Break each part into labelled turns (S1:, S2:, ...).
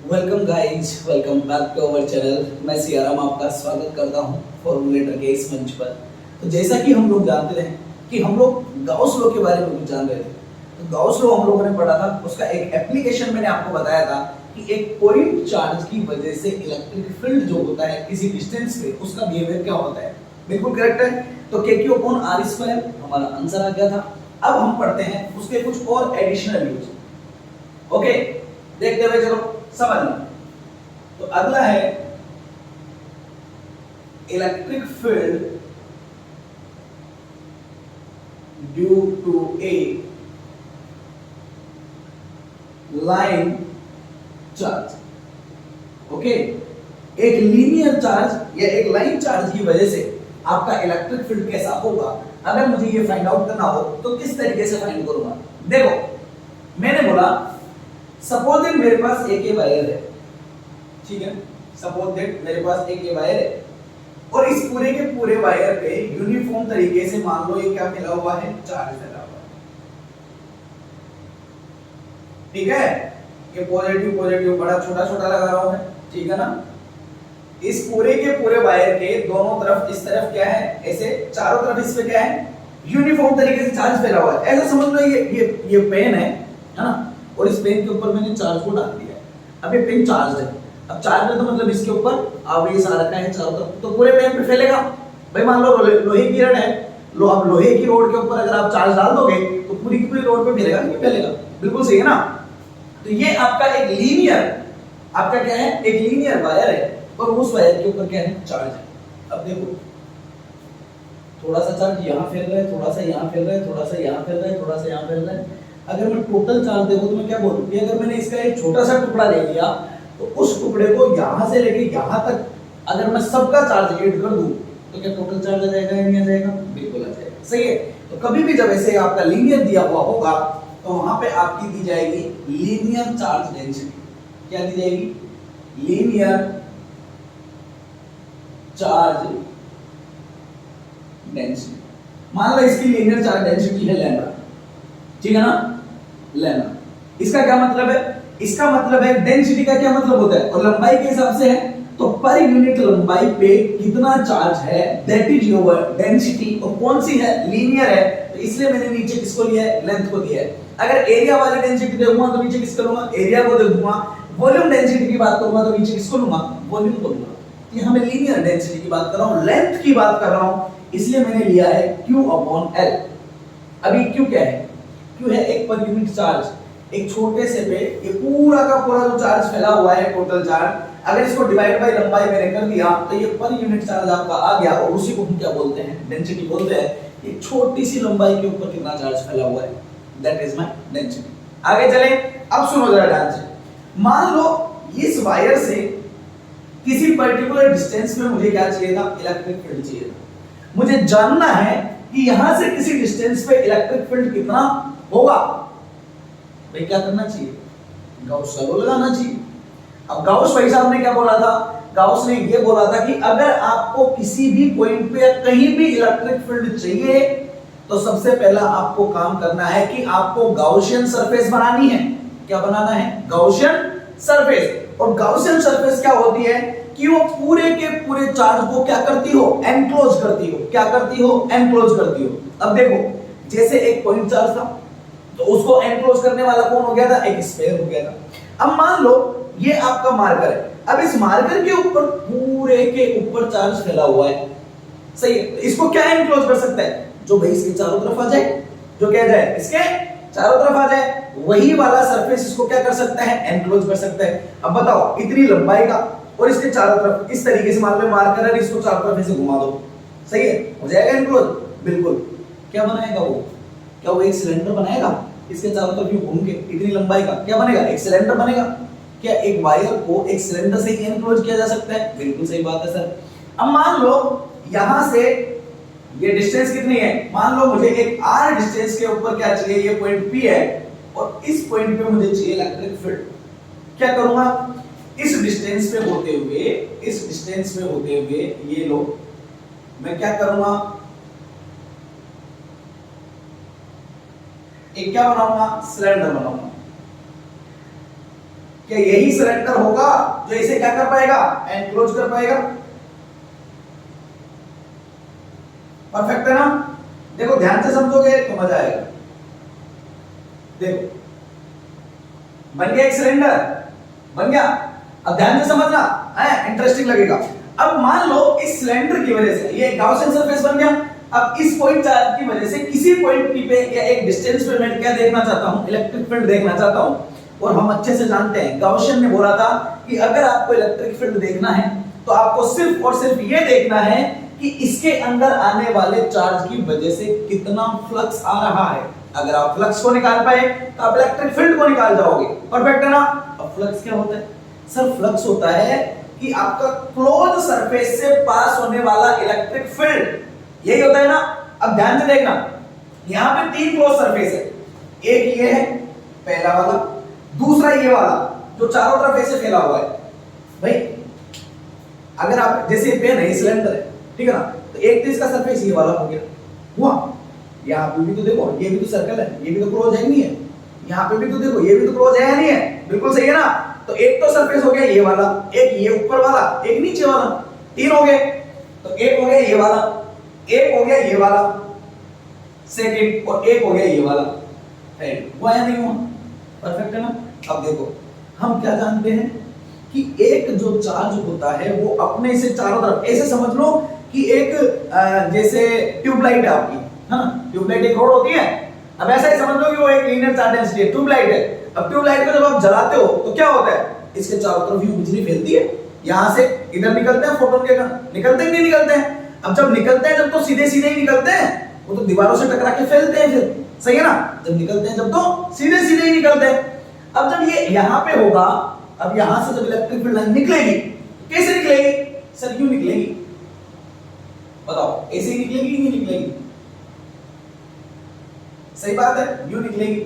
S1: Welcome guys, welcome back to our channel. मैं सियाराम आपका स्वागत करता हूं फॉर्मूलेटर के इस मंच पर। तो जैसा कि हम लोग जानते हैं कि हम लोग गाउस लॉ के बारे में कुछ जान रहे थे। तो गाउस लॉ हम लोगों ने पढ़ा था, उसका एक एप्लीकेशन मैंने आपको बताया था कि एक पॉइंट चार्ज की वजह से इलेक्ट्रिक फील्ड जो होता है किसी डिस्टेंस पे, उसका बिहेवियर क्या होता है। बिल्कुल करेक्ट है। तो KQ/R² हमारा आंसर आ गया था। अब हम पढ़ते हैं उसके कुछ और एडिशनल यूज। ओके, देखते हुए चलो समझना। तो अगला है electric field due to a line charge. Okay, एक लीनियर चार्ज या एक लाइन चार्ज की वजह से आपका इलेक्ट्रिक फील्ड कैसा होगा, अगर मुझे ये फाइंड आउट करना हो तो किस तरीके से फाइंड करूंगा। देखो, मैंने बोला सपोज दैट मेरे पास एक वायर है, ठीक है। सपोज दैट मेरे पास एक वायर है और इस पूरे के पूरे वायर पे यूनिफॉर्म तरीके से मान लो ये क्या फैला हुआ है, चार्ज फैला हुआ है, ठीक है। ये पॉजिटिव पॉजिटिव बड़ा छोटा छोटा लगा रहा हूं मैं, ठीक है ना। इस पूरे के पूरे वायर के दोनों तरफ, इस तरफ क्या है, ऐसे चारों तरफ इस पे क्या है, यूनिफॉर्म तरीके से चार्ज फैला हुआ है। ऐसा समझ लो ये पेन है ना, और इस पेन के ऊपर मैंने चार्ज को डाल दिया है। अब ये पेन चार्ज है, अब चार्ज है तो मतलब इसके ऊपर आवरेज आ रखा है चारों तरफ, तो पूरे पेन पे फैलेगा। भाई मान लो लोहे की रड है, अब लोहे की रोड के ऊपर अगर आप चार्ज डाल दोगे तो पूरी की पूरी रोड पे फैलेगा, नहीं फैलेगा। बिल्कुल सही है ना। तो ये आपका एक लीनियर, आपका क्या है, एक लीनियर वायर है और उस वायर के ऊपर क्या है, चार्ज है। अब देखो, थोड़ा सा चार्ज यहाँ फैल रहा है, थोड़ा सा यहाँ फैल रहा है, थोड़ा सा यहाँ फैल रहा है, थोड़ा सा यहाँ फैल रहा है। अगर मैं टोटल चार्ज देखूं तो मैं क्या बोलूं कि अगर मैंने इसका एक छोटा सा टुकड़ा ले लिया तो उस टुकड़े को यहाँ से लेके यहाँ तक अगर मैं सबका चार्ज ऐड कर दूं तो क्या टोटल चार्ज आ जाएगा या नहीं आ जाएगा? बिल्कुल आ जाएगा। सही है। तो कभी भी जब ऐसे आपका लीनियर दिया हुआ होगा तो वहां पे आपकी दी जाएगी लीनियर चार्ज डेंसिटी। क्या दी जाएगी? Linear charge density. मान लो इसकी लीनियर चार्ज डेंसिटी है लैम्डा, ठीक है ना, लैम्डा। इसका क्या मतलब है? इसका मतलब है डेंसिटी का क्या मतलब होता है, और लंबाई के हिसाब से है तो पर यूनिट लंबाई पे कितना चार्ज है, दैट इज योर डेंसिटी। और कौन सी है? लीनियर है, तो इसलिए मैंने नीचे किसको लिया है, लेंथ को दिया है। अगर एरिया वाली डेंसिटी देखूंगा तो नीचे किसको लूंगा, एरिया को देखूंगा। वॉल्यूम डेंसिटी की बात करूंगा तो नीचे किसको लूंगा, वॉल्यूम को लूंगा। यहां मैं लीनियर डेंसिटी की बात कर रहा हूं, लेंथ की बात कर रहा हूं, इसलिए मैंने लिया है Q/L। अभी Q क्या है? Q है एक पर यूनिट चार्ज। एक छोटे से पे ये पूरा का पूरा जो चार्ज फैला हुआ है, टोटल चार्ज, अगर इसको डिवाइड बाय लंबाई मैंने कर दिया तो ये पर यूनिट चार्ज आपका आ गया, और उसी को हम क्या बोलते हैं, डेंसिटी बोलते हैं। ये छोटी सी लंबाई के ऊपर कितना चार्ज फैला हुआ है, दैट इज माय डेंसिटी। आगे चले, अब सुनो जरा ध्यान से। मान लो इस वायर से किसी पर्टिकुलर डिस्टेंस में मुझे क्या चाहिए था, इलेक्ट्रिक फील्ड चाहिए था। मुझे जानना है कि यहां से किसी डिस्टेंस पे इलेक्ट्रिक फील्ड कितना होगा। भाई क्या करना चाहिए, गाउस का लॉ लगाना चाहिए। अब गाउस भाई साहब ने क्या बोला था, गाउस ने ये बोला था कि अगर आपको किसी भी पॉइंट पे कहीं भी इलेक्ट्रिक फील्ड चाहिए तो सबसे पहला आपको काम करना है कि आपको गाउसियन सरफेस बनानी है। क्या बनाना है? Gaussian surface. और गाउसियन सरफेस क्या होती है कि वो पूरे के पूरे चार्ज को क्या करती हो, एनक्लोज करती हो। क्या करती हो? एनक्लोज करती हो। अब देखो, जैसे एक पॉइंट चार्ज था तो उसको एनक्लोज करने वाला कौन हो गया था, एक स्फीयर हो गया था। अब मान लो ये आपका मार्कर है, अब इस मार्कर के ऊपर पूरे के ऊपर चार्ज फैला हुआ है, सही है। तो इसको क्या एनक्लोज कर सकता है, जो भाई इसके चारों तरफ आ जाए, जो क्या जाए, इसके चारों तरफ आ जाए, वही वाला सरफेस इसको क्या कर सकता है, एनक्लोज कर सकता है। अब बताओ, इतनी लंबाई का और इसके चारों तरफ इस तरीके से मान लो मार्कर है, इसको चारों तरफ ऐसे घुमा दो, सही है, हो जाएगा एनक्लोज। बिल्कुल। क्या बनाएगा वो, क्या वो एक सिलेंडर बनाएगा इसके चारों तरफ यूं घूम के, इतनी लंबाई का क्या बनेगा, एक सिलेंडर बनेगा। क्या एक वायर को एक सिलेंडर से ही एनक्लोज किया जा सकता है? बिल्कुल सही बात है सर। अब मान लो यहां से ये डिस्टेंस कितनी है, मान लो मुझे एक r डिस्टेंस के ऊपर क्या चाहिए, ये पॉइंट P है और इस पॉइंट पे मुझे चाहिए इलेक्ट्रिक फील्ड। क्या करूंगा, इस डिस्टेंस पे होते हुए, इस डिस्टेंस पे होते हुए ये लो, मैं क्या करूंगा, एक क्या बनाऊंगा, सिलेंडर बनाऊंगा। क्या यही सिलेंडर होगा जो इसे क्या कर पाएगा, एनक्लोज कर पाएगा? परफेक्ट है ना? देखो ध्यान से समझोगे तो मजा आएगा। देखो बन गया एक सिलेंडर, बन गया। अब ध्यान से समझना है, इंटरेस्टिंग लगेगा। अब मान लो इस सिलेंडर की वजह से ये गॉसियन सरफेस बन गया। अब इस पॉइंट चार्ज की वजह से किसी पॉइंट पी पे या एक डिस्टेंस पे मैं क्या देखना चाहता हूं, इलेक्ट्रिक फील्ड देखना चाहता हूं। और हम अच्छे से जानते हैं, गॉसियन ने बोला था कि अगर आपको इलेक्ट्रिक फील्ड देखना है तो आपको सिर्फ और सिर्फ ये देखना है कि इसके अंदर आने वाले चार्ज की वजह से कितना फ्लक्स आ रहा है। अगर आप फ्लक्स को निकाल पाए तो आप इलेक्ट्रिक फील्ड को निकाल जाओगे। परफेक्ट है ना? अब फ्लक्स क्या होता है सर? फ्लक्स होता है कि आपका क्लोज सरफेस से पास होने वाला इलेक्ट्रिक फील्ड, यही होता है ना। अब ध्यान से देखना, यहां पे 3 क्लोज सरफेस है। एक ये है पहला वाला, दूसरा ये वाला जो चारों तरफ ऐसे फैला हुआ है। भाई अगर आप जैसे पेन है, सिलेंडर है, ठीक है ना, तो एक तो इसका सरफेस ये वाला हो गया, हुआ। यहाँ पे भी तो देखो, ये भी तो सर्कल है, ये भी तो क्लोज है नहीं है। यहाँ पे भी तो देखो, ये भी तो क्लोज है या नहीं है? बिल्कुल सही है ना। तो एक तो सरफेस हो गया ये वाला, एक ये ऊपर वाला, एक नीचे वाला, 3 हो गए। तो एक हो गया ये वाला, एक हो गया ये वाला सेकंड, और एक हो गया ये वाला थर्ड। हुआ या नहीं हुआ? परफेक्ट है ना। अब देखो हम क्या जानते हैं कि एक जो चार्ज होता है वो अपने से चारों तरफ, ऐसे समझ लो कि एक जैसे ट्यूबलाइट है आपकी, है ना, ट्यूबलाइट एक रोड होती है। अब ऐसा ही समझ लो कि वो एक लीनियर चार्ज डेंसिटी है, ट्यूबलाइट है। अब ट्यूबलाइट को जब आप जलाते हो तो क्या होता है, इसके चारों तरफ यूं बिजली फैलती है, यहां से इधर निकलते हैं फोटोन के कण, निकलते हैं नहीं निकलते हैं? अब जब निकलते हैं जब तो सीधे सीधे ही निकलते हैं, वो तो दीवारों से टकरा के फैलते हैं फिर, सही है ना। जब निकलते हैं जब तो सीधे सीधे ही निकलते हैं। अब जब ये यहां पे होगा, अब यहां से जब इलेक्ट्रिक फील्ड लाइन निकलेगी, कैसे निकलेगी सर? यूं निकलेगी। बताओ ऐसे ही निकलेगी कि नहीं निकलेगी? सही बात है, यूं निकलेगी,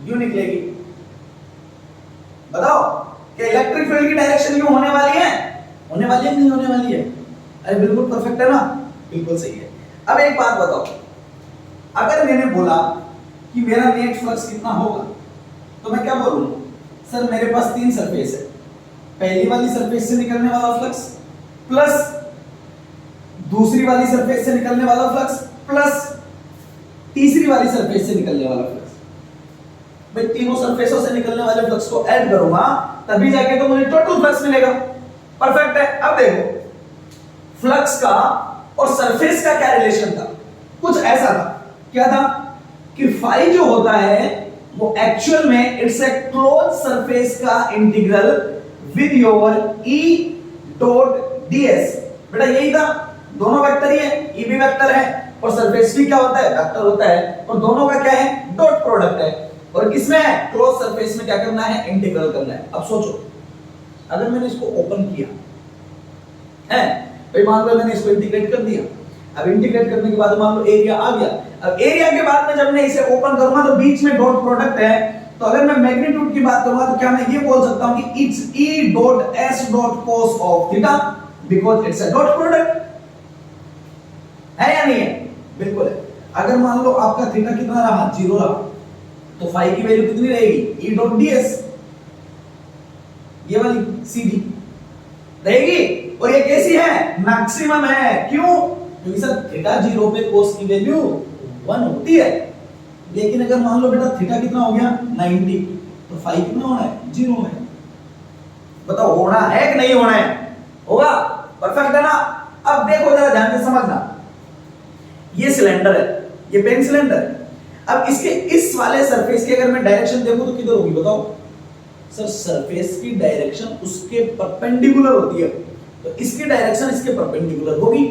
S1: यूं निकलेगी। बताओ कि इलेक्ट्रिक फील्ड की डायरेक्शन यूं होने वाली है? होने वाली है नहीं होने वाली है? अरे बिल्कुल परफेक्ट है ना, बिल्कुल सही है। अब एक बात बताओ, अगर मैंने बोला कि मेरा नेट फ्लक्स कितना होगा, तो मैं क्या बोलूं सर? मेरे पास 3 सरफेस है, पहली वाली सरफेस से निकलने वाला फ्लक्स प्लस दूसरी वाली सरफेस से निकलने वाला फ्लक्स प्लस तीसरी वाली सरफेस से निकलने वाला फ्लक्स। मैं तीनों सरफेसों से निकलने वाले फ्लक्स को ऐड करूंगा तभी जाके तो मुझे टोटल फ्लक्स मिलेगा। परफेक्ट है। अब देखो फ्लक्स का और सरफेस का क्या रिलेशन था? कुछ ऐसा था, क्या था कि फाई जो होता है वो एक्चुअल में इट्स ए क्लोज सरफेस का integral with your E dot ds। बेटा यही था, दोनों वेक्टर ही है, E भी वेक्टर है और सरफेस भी क्या होता है, वेक्टर होता है, और दोनों का क्या है, डॉट प्रोडक्ट है। और किसमें है, क्लोज सरफेस में क्या करना है, इंटीग्रल करना है। अब सोचो अगर मैंने इसको ओपन किया है, भाई मान लो मैंने इसको इंटीग्रेट कर दिया। अब इंटीग्रेट करने के बाद मान लो एरिया आ गया। अब एरिया के बाद में जब मैं इसे ओपन करूंगा तो बीच में डॉट प्रोडक्ट है, तो अगर मैं मैग्नीट्यूड की बात करूंगा तो क्या मैं ये बोल सकता हूं कि it's E dot S dot cos of theta because it's a dot product. है या नहीं है? बिल्कुल है। अगर मान लो आपका थीटा कितना रहा, 0 रहा, तो फाई की वैल्यू कितनी रहेगी, E डॉट ds, ये वाली सीधी रहेगी। और ये कैसी है, मैक्सिमम है। क्यों? क्योंकि सर थीटा 0 पे cos की वैल्यू 1 होती है। लेकिन अगर मान लो बेटा थीटा कितना हो गया 90, तो फाई कितना होना है, 0 है। बताओ होना है कि नहीं होना है? होगा। परफेक्ट है ना। अब देखो जरा ध्यान से समझना, ये सिलेंडर है, ये पेन सिलेंडर है। अब इसके इस वाले सरफेस की अगर मैं डायरेक्शन देखूं तो किधर होगी बताओ सर? सरफेस की डायरेक्शन उसके परपेंडिकुलर होती है, तो इसकी डायरेक्शन इसके परपेंडिकुलर होगी।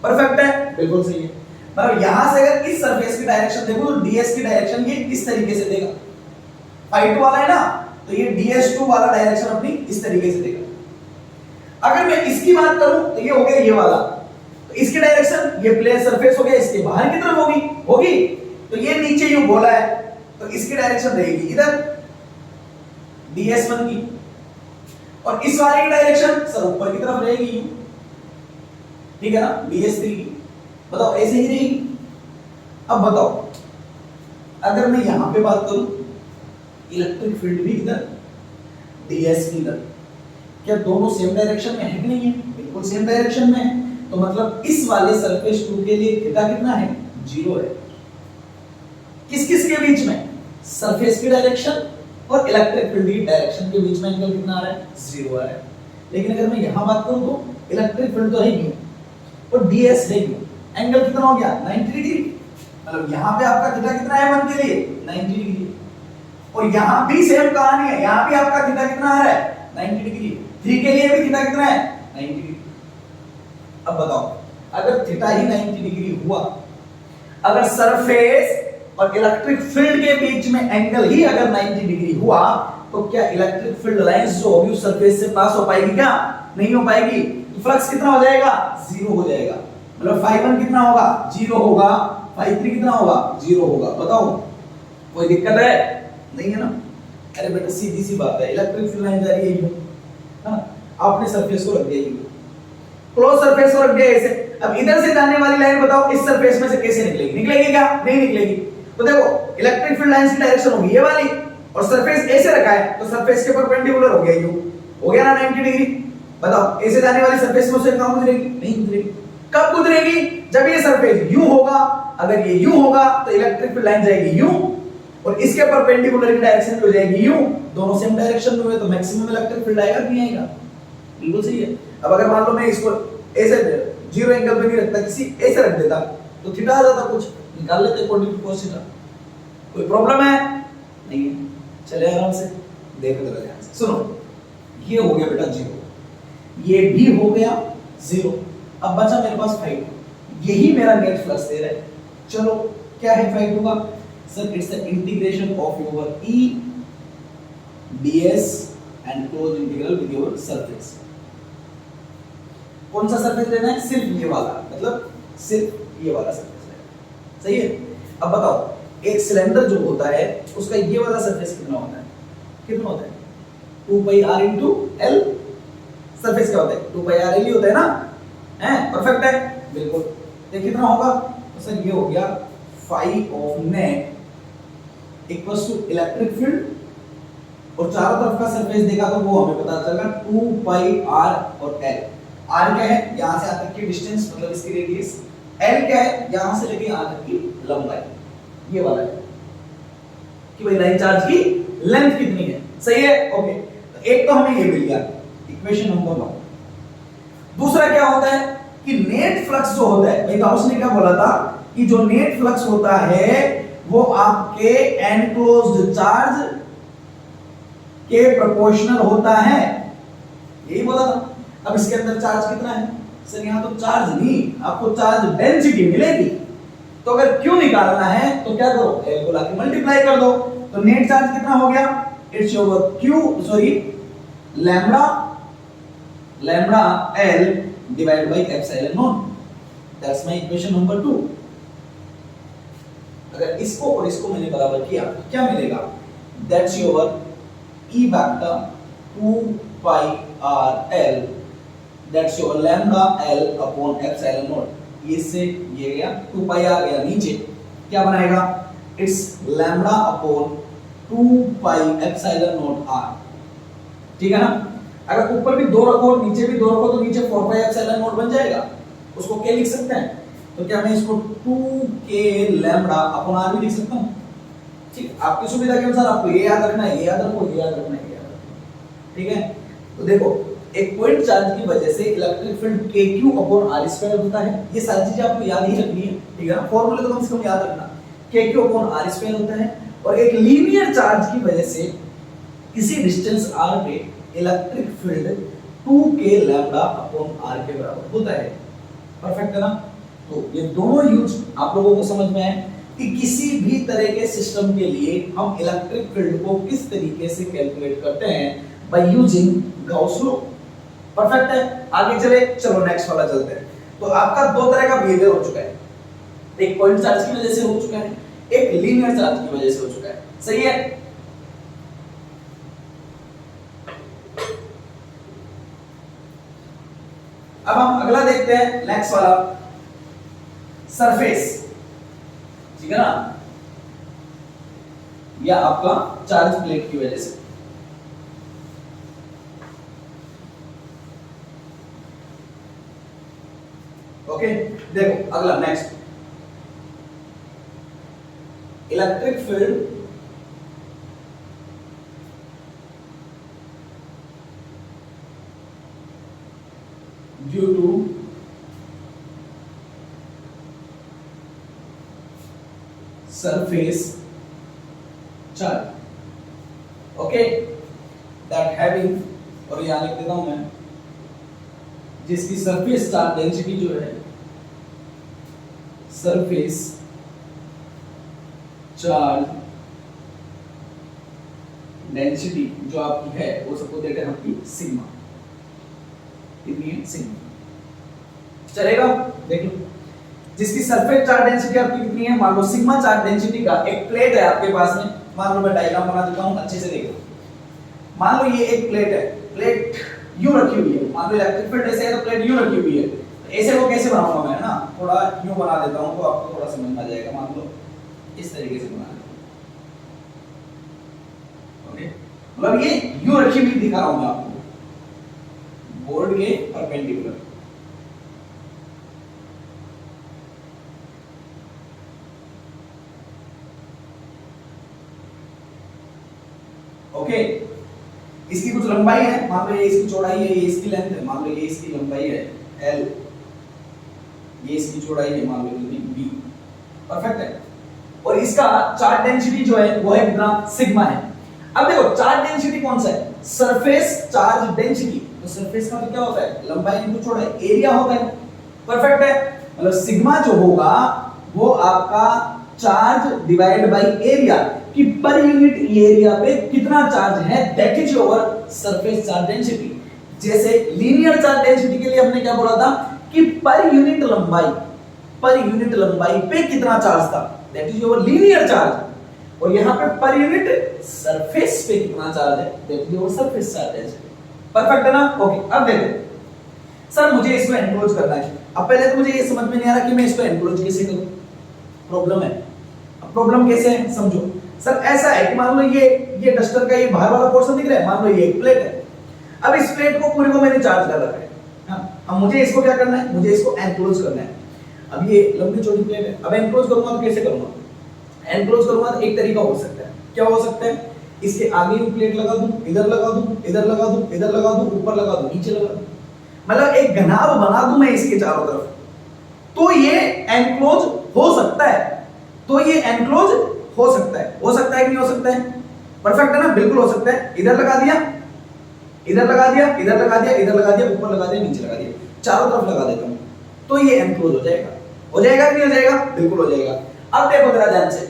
S1: परफेक्ट है, बिल्कुल सही है। मतलब यहां से अगर इस सरफेस की डायरेक्शन देखो तो ds की डायरेक्शन ये इस तरीके से देगा, फाई 2 वाला है ना, तो ये ds2 वाला डायरेक्शन अपनी इस तरीके से देगा। अगर मैं इसकी बात करूं तो ये हो गया ये वाला, तो इसकी डायरेक्शन ये प्लेन सरफेस हो गया, इसके बाहर की तरफ होगी। तो ये नीचे यूं गोला है, तो इसकी डायरेक्शन रहेगी इधर ds1 की, और इस वाले की डायरेक्शन सर ऊपर की तरफ रहेगी, ठीक है ना, ds3 की। बताओ ऐसे ही रहेगी। अब बताओ अगर मैं यहां पे बात करूं, इलेक्ट्रिक फील्ड भी इधर, ds भी इधर। क्या दोनों सेम डायरेक्शन में है कि नहीं है? बिल्कुल सेम डायरेक्शन में है। तो मतलब इस वाले सरफेस 2 के लिए थीटा कितना है? 0 है। किस किस के बीच में? सरफेस की डायरेक्शन और इलेक्ट्रिक फील्ड की डायरेक्शन के बीच में एंगल कितना आ रहा है? 0 आ रहा है। लेकिन अगर मैं यहां बात करूं तो इलेक्ट्रिक फील्ड तो है क्यों और ds है क्यों, एंगल कितना हो गया? 90 डिग्री। मतलब यहां पे आपका थीटा कितना है 1 के लिए? 90 डिग्री। और यहां भी सेम कहानी है, यहां भी आपका थीटा कितना आ रहा है? 90 डिग्री। 3 के लिए भी थीटा कितना है? 90 डिग्री। अब बताओ, अगर थीटा ही 90 डिग्री हुआ, अगर सरफेस और इलेक्ट्रिक फील्ड के बीच में एंगल ही अगर 90 डिग्री हुआ, तो क्या इलेक्ट्रिक फील्ड लाइंस जो होगी उस सरफेस से पास हो पाएगी? क्या नहीं हो पाएगी। तो फ्लक्स कितना हो जाएगा? 0 हो जाएगा। मतलब φ1 कितना होगा? 0 होगा। φ3 कितना होगा? 0 होगा। बताओ कोई दिक्कत है? नहीं है ना। अरे बेटा सीधी सी बात है, इलेक्ट्रिक फील्ड लाइन जा रही है यूं, है ना, आपने सरफेस को रख दिया यूं, क्लोज सरफेस को रख दिया ऐसे। अब इधर से जाने वाली लाइन बताओ इस सरफेस में से कैसे निकलेगी? निकलेगी क्या? नहीं निकलेगी। तो देखो इलेक्ट्रिक फील्ड लाइंस की डायरेक्शन होगी ये वाली, और सरफेस ऐसे रखा है तो सरफेस के परपेंडिकुलर हो गया यूं, हो गया ना 90 डिग्री। बताओ ऐसे जाने वाली सरफेस में से कहां गुजरेगी? नहीं गुजरेगी। कब गुजरेगी? जब ये सरफेस यूं होगा। अगर ये यूं होगा तो इलेक्ट्रिक फील्ड लाइन जाएगी यूं, और इसके परपेंडिकुलर की डायरेक्शन हो जाएगी यूं। दोनों सेम डायरेक्शन में हुए तो मैक्सिमम इलेक्ट्रिक फील्ड आएगा कि नहीं आएगा? बिल्कुल सही है। अब अगर मान लो मैं इसको ऐसे 0 एंगल पे नहीं रखता, किसी ऐसे रख देता तो थीटा आ जाता, कुछ निकाल लेते अकॉर्डिंग टू cos थीटा। कोई प्रॉब्लम है? नहीं है। चले आराम से देखो जरा ध्यान से सुनो। ये हो गया बेटा 0, ये भी हो गया 0। अब बचा मेरे पास φ2, यही मेरा नेट फ्लक्स दे रहा है। चलो क्या है φ2 का? Sir it's the integration of your E ds and close integral with your surface. कौन सा सरफेस लेना है? सिर्फ ये वाला, मतलब सिर्फ ये वाला सरफेस लेना। सही है। अब बताओ एक सिलेंडर जो होता है उसका ये वाला सरफेस कितना होता है? कितना होता है? 2 pi r into l। Surface क्या होता है? 2 पाई r l ही होता है ना। हैं? परफेक्ट है बिल्कुल। तो कितना होगा? तो सर ये हो गया phi of net equals to electric field, और चारों तरफ का सरफेस देखा तो वो हमें पता चला 2 पाई r और l। r क्या है? यहां से यहां तक की डिस्टेंस, मतलब इसकी रेडियस। l क्या है? यहां से लेके यहां तक की लंबाई। ये वाला है कि भाई लाइन चार्ज की लेंथ कितनी है। सही है। ओके, तो एक तो हमें ये मिल गया, इक्वेशन नंबर 1। दूसरा क्या होता है कि नेट फ्लक्स जो होता है, भाई गाउस ने क्या बोला था कि जो नेट फ्लक्स होता है वो आपके एनक्लोज्ड चार्ज के प्रोपोर्शनल होता है, यही बोला था। अब इसके अंदर चार्ज कितना है? सर यहां तो चार्ज नहीं, आपको चार्ज डेंसिटी मिलेगी। तो अगर Q निकालना है तो क्या करो? L को लाके मल्टीप्लाई कर दो। तो नेट चार्ज कितना हो गया? It's over lambda L divide by epsilon not. That's my equation number 2। अगर इसको और इसको मैंने बराबर किया तो क्या मिलेगा? That's your E vector 2 pi r l, that's your lambda L upon epsilon not. ये से ये गया 2 पाई r गया नीचे, क्या बनाएगा? It's lambda upon 2 pi epsilon not r। ठीक है ना। अगर ऊपर भी 2 रखो और नीचे भी 2 रखो तो नीचे 4 पाई एप्सिलॉन नॉट बन जाएगा। उसको क्या लिख सकते हैं? तो क्या मैं इसको 2k लैम्बडा अपॉन r भी लिख सकता हूं? ठीक, आपकी सुविधा के अनुसार आपको ये याद रखना है, ये याद रखो, ये याद रखना है, ये याद रखो। ठीक है। तो देखो एक पॉइंट चार्ज की वजह से electric field kq upon r square होता है। ये सारी चीजें आपको याद ही रखनी है। ठीक है ना। फार्मूले तो कम से कम याद रखना, kq अपॉन r स्क्वायर होता है। और एक लीनियर चार्ज की वजह से किसी डिस्टेंस r पे electric field 2k lambda upon r के बराबर होता है। परफेक्ट है ना। तो ये दोनों यूज आप लोगों को समझ में आए कि किसी भी तरह के सिस्टम के लिए हम इलेक्ट्रिक फील्ड को किस तरीके से कैलकुलेट करते हैं, by using Gauss law. Perfect है। आगे चले, चलो नेक्स्ट वाला चलते हैं। तो आपका 2 तरह का बिहेवियर हो चुका है, एक पॉइंट चार्ज की वजह से हो चुका है, एक लीनियर चार्ज की वजह से हो चुका है। सही है। अब हम अगला देखते हैं, नेक्स्ट वाला सरफेस। ठीक है ना। या आपका चार्ज प्लेट की वजह से। ओके, देखो अगला next, electric field due to surface charge, okay, that having, और यहां लिख देता हूं मैं, जिसकी सरफेस चार्ज डेंसिटी जो है, सरफेस चार्ज डेंसिटी जो आपकी है वो सबको देते हैं आपकी सिग्मा, कितनी है सिग्मा, चलेगा। देख लो, जिसकी सरफेस चार्ज डेंसिटी आपकी कितनी है, मान लो सिग्मा चार्ज डेंसिटी का एक प्लेट है आपके पास में, मान लो मैं डायग्राम बना देता हूं अच्छे से देखो। मान लो ये एक प्लेट है, प्लेट यूं रखी हुई है, मान लो इलेक्ट्रिक फील्ड ऐसे है तो प्लेट यूं रखी हुई है, ऐसे को कैसे बनाऊंगा मैं ना, थोड़ा यूं बना देता हूं तो आपको थोड़ा समझ में आ जाएगा। मान लो इस तरीके से बना देता हूं, ओके, मतलब ये यूं रखी हुई दिखा रहा हूं मैं आपको बोर्ड के परपेंडिकुलर, ओके। इसकी कुछ लंबाई है, मान लो ये इसकी चौड़ाई है, ये इसकी लेंथ है, मान लो ये इसकी लंबाई है L, ये इसकी चौड़ाई है मान लो कितनी B, परफेक्ट है। और इसका चार्ज डेंसिटी जो है वो है कितना, सिग्मा है। अब देखो चार्ज डेंसिटी कौन सा है, सरफेस चार्ज डेंसिटी, तो सरफेस का तो क्या होता है, लंबाई इनटू चौड़ाई, एरिया होता है, परफेक्ट है। मतलब सिग्मा जो होगा वो आपका चार्ज डिवाइड बाय एरिया, कि पर यूनिट एरिया पे कितना चार्ज है, that is your surface charge density. जैसे लीनियर चार्ज डेंसिटी के लिए हमने क्या बोला था कि पर यूनिट लंबाई पे कितना चार्ज था, that is your linear charge. और यहां पे पर यूनिट सरफेस पे कितना चार्ज है, that is your surface charge density, perfect है ना। ओके, अब देखो सर मुझे इसको एनक्लोज करना है, अब पहले तो मुझे ये समझ में नहीं आ रहा कि मैं इसको एनक्लोज कैसे करूं, प्रॉब्लम है। अब प्रॉब्लम कैसे है समझो, सर ऐसा है कि मान लो ये डस्टर का ये बाहर वाला पोर्शन दिख रहा है, मान लो ये एक प्लेट है, अब इस प्लेट को पूरी को मैंने चार्ज कर रखा है, हाँ, अब मुझे इसको क्या करना है, मुझे इसको एनक्लोज करना है। अब ये लंबी चौड़ी प्लेट है, अब एनक्लोज करूंगा तो कैसे करूंगा, एनक्लोज करूंगा तो एक तरीका हो सकता है, क्या हो सकता है, इसके आगे भी प्लेट लगा दूं, इधर लगा दूं, इधर लगा दूं, इधर लगा दूं, ऊपर लगा दूं, नीचे लगा दूं, मतलब एक घनाभ बना दूं मैं इसके चारों तरफ, तो ये एनक्लोज हो सकता है, तो ये एनक्लोज हो सकता है कि नहीं हो सकता है, परफेक्ट है ना, बिल्कुल हो सकता है। इधर लगा दिया, इधर लगा दिया, इधर लगा दिया, इधर लगा दिया, ऊपर लगा दिया, नीचे लगा दिया, चारों तरफ लगा देता हूं, तो ये एनक्लोज हो जाएगा कि नहीं हो जाएगा, बिल्कुल हो जाएगा। अब देखो जरा ध्यान से,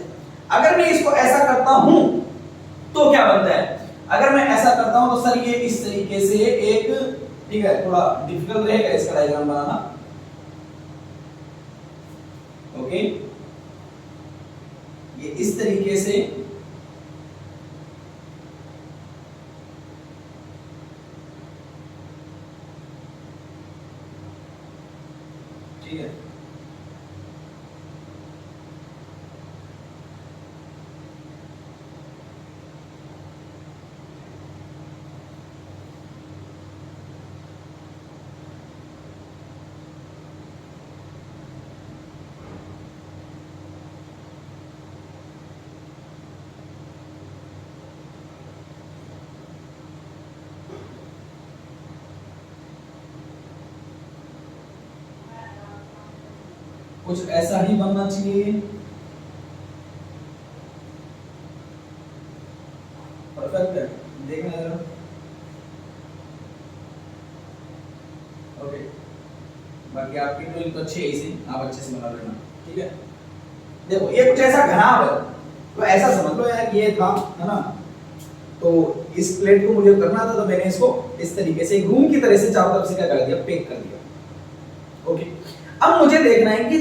S1: अगर मैं इसको ऐसा करता हूं तो क्या बनता है, अगर मैं ऐसा करता हूं तो सर ये इस तरीके से एक, ठीक है थोड़ा डिफिकल्ट रहेगा इसका डायग्राम बनाना, ओके, ये इस तरीके से ठीक है, कुछ ऐसा ही बनना चाहिए, परफेक्ट है, देखना जरा, ओके, बाकी आपकी ड्राइंग तो अच्छी है, इसी आप अच्छे से बना लेना, ठीक है। देखो ये कुछ ऐसा घनाभ है, तो ऐसा समझ लो यार ये था, है ना, तो इस प्लेट को मुझे करना था, तो मैंने इसको इस तरीके से एक रूम की तरह से चारों तरफ से क्या कर दिया, पेक कर दिया, ओके। अब मुझे देखना है कि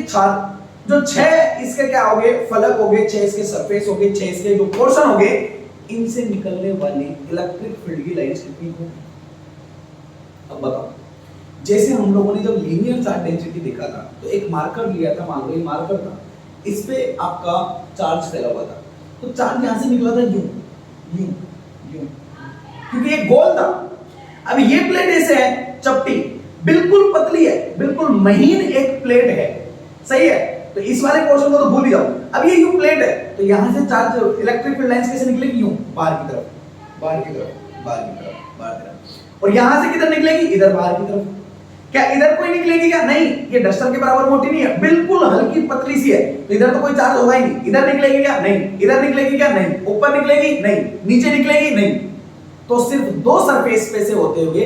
S1: जो 6 इसके क्या हो गए, फलक हो गए, 6 इसके सरफेस हो गए, 6 इसके जो पोर्शन हो गए, इनसे निकलने वाली इलेक्ट्रिक फील्ड की लाइंस कितनी होगी। अब बताओ, जैसे हम लोगों ने जब लीनियर चार्ज डेंसिटी देखा था तो एक मार्कर लिया था, मान लो ये मार्कर था, इस पे आपका चार्ज फैला हुआ था, तो चार्ज यहां से निकला था यूं, यूं यूं, क्योंकि ये गोल था। अब ये प्लेट ऐसे है चपटी, बिल्कुल पतली है, बिल्कुल महीन एक प्लेट है, सही है। तो इस वाले पोर्शन को तो भूल ही जाओ। अब ये यूं प्लेट है, तो यहां से चार्ज इलेक्ट्रिक फील्ड लाइंस कैसे निकलेगी? यूं बाहर की तरफ, बाहर की तरफ, बाहर की तरफ, बाहर की तरफ। और यहां से किधर निकलेगी? इधर बाहर की तरफ। क्या इधर कोई निकलेगी क्या? नहीं, ये डस्टर के बराबर मोटी नहीं है, बिल्कुल हल्की पतली सी है, तो इधर तो कोई चार्ज होगा ही नहीं। इधर निकलेगी क्या? नहीं। इधर निकलेगी क्या? नहीं। ऊपर निकलेगी? नहीं। नीचे निकलेगी? नहीं। तो सिर्फ दो सरफेस पे से होते हुए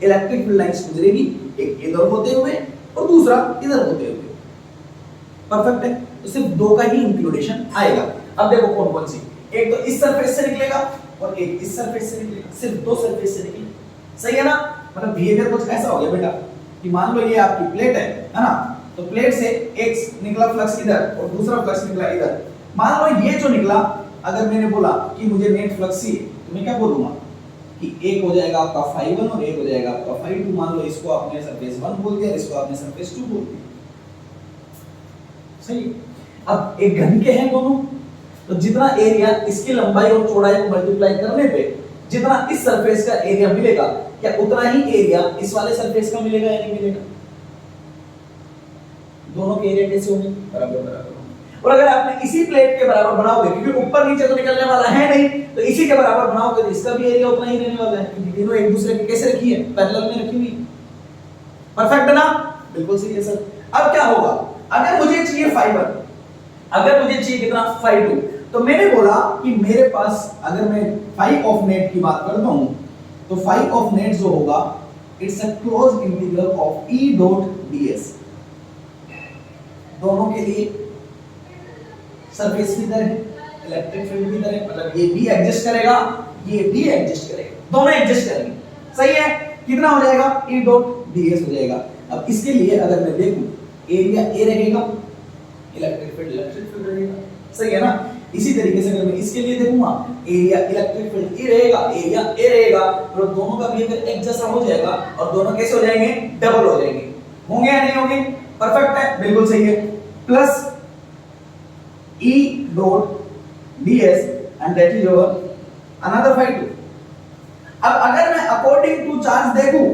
S1: इलेक्ट्रिक फील्ड लाइंस गुजरेगी, एक इधर होते हुए और दूसरा इधर होते हुए। परफेक्ट है। तो सिर्फ दो का ही इंक्लूडेशन आएगा। अब देखो कौन कौन सी, एक तो इस सरफेस से निकलेगा और एक इस सरफेस से निकलेगा, सिर्फ दो सरफेस से निकलेगा, सही है ना। मतलब बिहेवियर कुछ ऐसा हो गया बेटा कि मान लो ये आपकी प्लेट है ना, तो प्लेट से एक निकला फ्लक्स इधर और दूसरा फ्लक्स निकला इधर। मान लो ये जो निकला, अगर मैंने बोला कि मुझे नेट फ्लक्स चाहिए, तो मैं क्या बोलूंगा कि एक हो जाएगा आपका φ1 और एक हो जाएगा आपका φ2। मान लो इसको आपने सरफेस 1 बोल दिया, इसको आपने सरफेस 2 बोल दिया, सही। अब एक घन के हैं दोनों, तो जितना एरिया इसकी लंबाई और चौड़ाई को मल्टीप्लाई करने पे जितना इस सरफेस का एरिया मिलेगा, क्या उतना ही एरिया इस वाले सरफेस का मिलेगा या नहीं मिलेगा? दोनों के एरिया कैसे होंगे? बराबर बराबर। और अगर आपने इसी प्लेट के बराबर बनाओगे, क्योंकि ऊपर नीचे तो निकलने वाला है नहीं, तो इसी के बराबर बनाओगे तो इसका भी एरिया उतना ही रहने वाला है, क्योंकि तीनों एक दूसरे के कैसे रखी है? पैरेलल में रखी हुई। परफेक्ट है ना? बिल्कुल सही है सर। अब क्या होगा, अगर मुझे चाहिए φ1, अगर मुझे चाहिए कितना? φ2, तो मैंने बोला कि मेरे पास अगर मैं फाई ऑफ नेट की बात करता हूं, तो फाई ऑफ नेट जो होगा, it's a close integral of E dot ds। दोनों के लिए सरफेस भी इधर है, इलेक्ट्रिक फील्ड भी इधर है, मतलब ये भी एडजस्ट करेगा, ये भी एडजस्ट करेगा, दोनों एडजस्ट करेंगे, सही है। कितना हो जाएगा? E डॉट ds हो जाएगा। अब इसके लिए अगर मैं देखूं, एरिया A रहेगा, इलेक्ट्रिक फील्ड रहेगा, सही है ना। इसी तरीके से अगर मैं इसके लिए देखूंगा, एरिया इलेक्ट्रिक फील्ड E रहेगा, एरिया A रहेगा, तो दोनों का बिहेवियर एक जैसा हो जाएगा और दोनों कैसे हो जाएंगे? डबल हो जाएंगे। होंगे या नहीं होंगे? परफेक्ट है, बिल्कुल सही है। Plus E dot ds and that is over another φ2। अब अगर मैं अकॉर्डिंग टू चार्ज देखूं,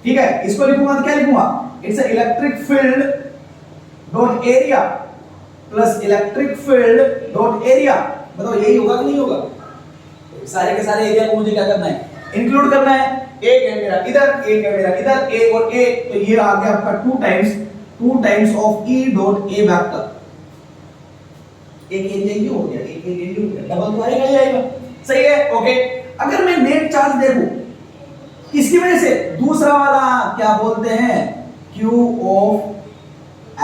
S1: ठीक है, इसको लिखूंगा तो क्या लिखूंगा? It's a electric field dot area plus electric field dot area. बताओ यही होगा कि नहीं होगा? सारे के सारे एरिया को मुझे क्या करना है? इंक्लूड करना है। एक है मेरा इधर, एक है मेरा इधर, एक और एक, तो ये आ गया आपका 2 times of E dot A vector. एक एरिया ये हो गया, एक एरिया ये हो गया, डबल तो आएगा ही आएगा, सही है। ओके, अगर मैं नेट चार्ज देखूं किसकी वजह से? दूसरा वाला क्या बोलते हैं? Q of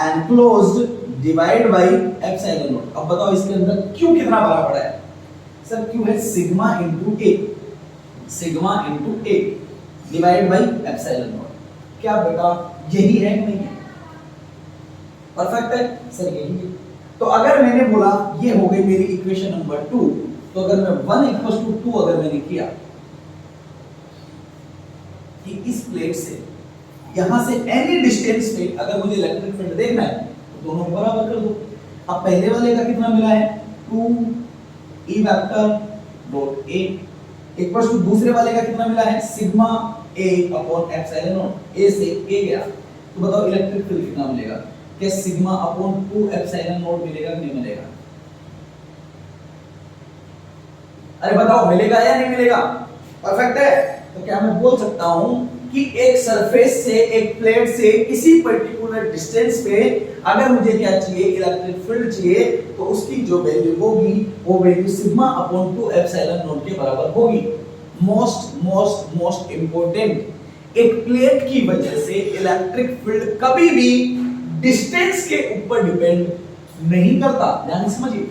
S1: enclosed divide by epsilon naught. अब बताओ इसके अंदर Q कितना भरा पड़ा है? सर Q है sigma into A, sigma into A divide by epsilon not. क्या बेटा यही है कि नहीं है? परफेक्ट है सर, यही है। तो अगर मैंने बोला ये हो गई मेरी इक्वेशन नंबर 2, तो अगर मैं 1 = 2 अगर मैंने किया कि इस प्लेट से यहां से एनी डिस्टेंस पे अगर मुझे इलेक्ट्रिक फील्ड देखना है, तो दोनों बराबर कर दो। अब पहले वाले का कितना मिला है? 2 E vector dot A equals to दूसरे वाले का कितना मिला है? Sigma A upon epsilon naught. A से A गया, तो बताओ इलेक्ट्रिक फील्ड कितना मिलेगा? क्या सिग्मा अपॉन 2 एप्सिलॉन नॉट मिलेगा कि नहीं मिलेगा? अरे बताओ मिलेगा या नहीं मिलेगा? परफेक्ट है। तो क्या मैं बोल सकता हूं कि एक सरफेस से, एक प्लेट से किसी पर्टिकुलर डिस्टेंस पे अगर मुझे क्या चाहिए? इलेक्ट्रिक फील्ड चाहिए, तो उसकी जो वैल्यू होगी वो value sigma upon 2 epsilon not के बराबर होगी। मोस्ट इंपॉर्टेंट, एक प्लेट की वजह से इलेक्ट्रिक फील्ड कभी भी डिस्टेंस के ऊपर डिपेंड नहीं करता। ध्यान से समझिए,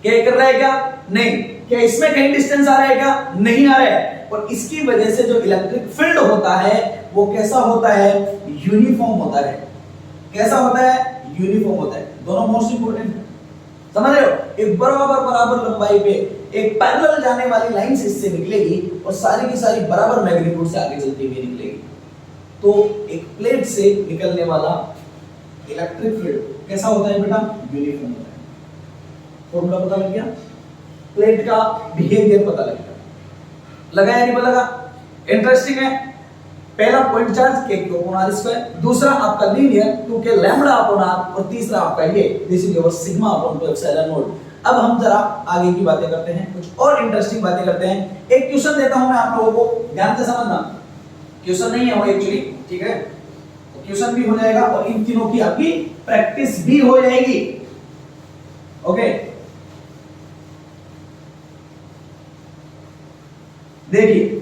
S1: क्या कर रहा है? क्या नहीं, क्या इसमें कहीं डिस्टेंस आ रहा है? क्या नहीं आ रहा है। और इसकी वजह से जो इलेक्ट्रिक फील्ड होता है वो कैसा होता है? यूनिफॉर्म होता है। कैसा होता है? यूनिफॉर्म होता है। दोनों मोस्ट इंपोर्टेंट, समझ रहे हो? एक बराबर लंबाई पे एक पैरेलल जाने वाली लाइन से इससे निकलेगी और सारी की सारी बराबर मैग्नीट्यूड से आगे चलती हुई निकलेगी। तो एक प्लेट से निकलने वाला इलेक्ट्रिक फील्ड कैसा होता है बेटा? यूनिफॉर्म होता है। फॉर्मूला पता लग गया? प्लेट का बिहेवियर पता लगेगा। लगा या नहीं लगा? इंटरेस्टिंग है। पहला point charge k Q upon r square, दूसरा आपका linear 2k lambda upon r, और तीसरा आपका ये this is your sigma upon 2 epsilon naught. अब हम जरा आगे की बातें करते हैं, कुछ और इंटरेस्टिंग बातें करते हैं। एक क्वेश्चन देता हूं मैं आप लोगों को, ध्यान से समझना। क्वेश्चन नहीं है वो एक्चुअली, ठीक है, तो क्वेश्चन भी हो जाएगा और इन तीनों की आपकी प्रैक्टिस भी हो जाएगी। ओके, देखिए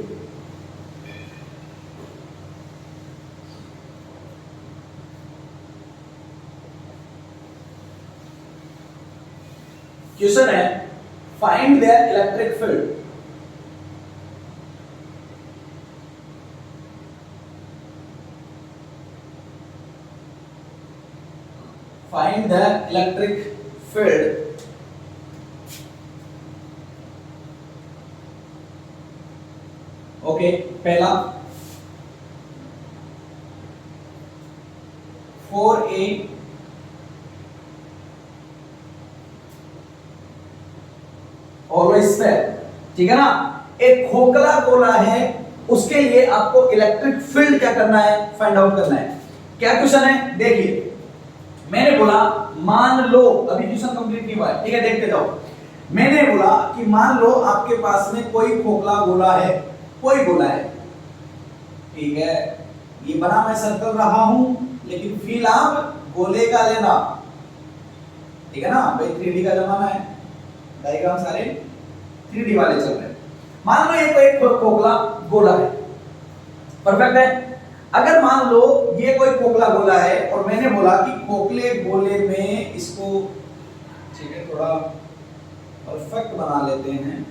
S1: क्वेश्चन है, find the electric field. Find the electric field okay, पहला 4a ऑलवेज स्क्वायर, ठीक है ना। एक खोखला गोला है, उसके लिए आपको इलेक्ट्रिक फील्ड क्या करना है, फाइंड आउट करना है। क्या क्वेश्चन है, देखिए मैंने बोला मान लो, अभी क्वेश्चन कंप्लीट नहीं हुआ है, ठीक है, देखते जाओ। मैंने बोला कि मान लो आपके पास में कोई खोखला गोला है, कोई गोला है, ठीक है, ये बना मैं सर्कल रहा हूं, लेकिन फील आप गोले का लेना, ठीक है ना भाई, 3D का जमाना है, डायग्राम सारे 3D वाले चल रहे हैं। मान लो ये कोई खोखला गोला है, परफेक्ट है। अगर मान लो ये कोई खोखला गोला है और मैंने बोला कि खोखले गोले में इसको, ठीक है, थोड़ा परफेक्ट बना लेते हैं।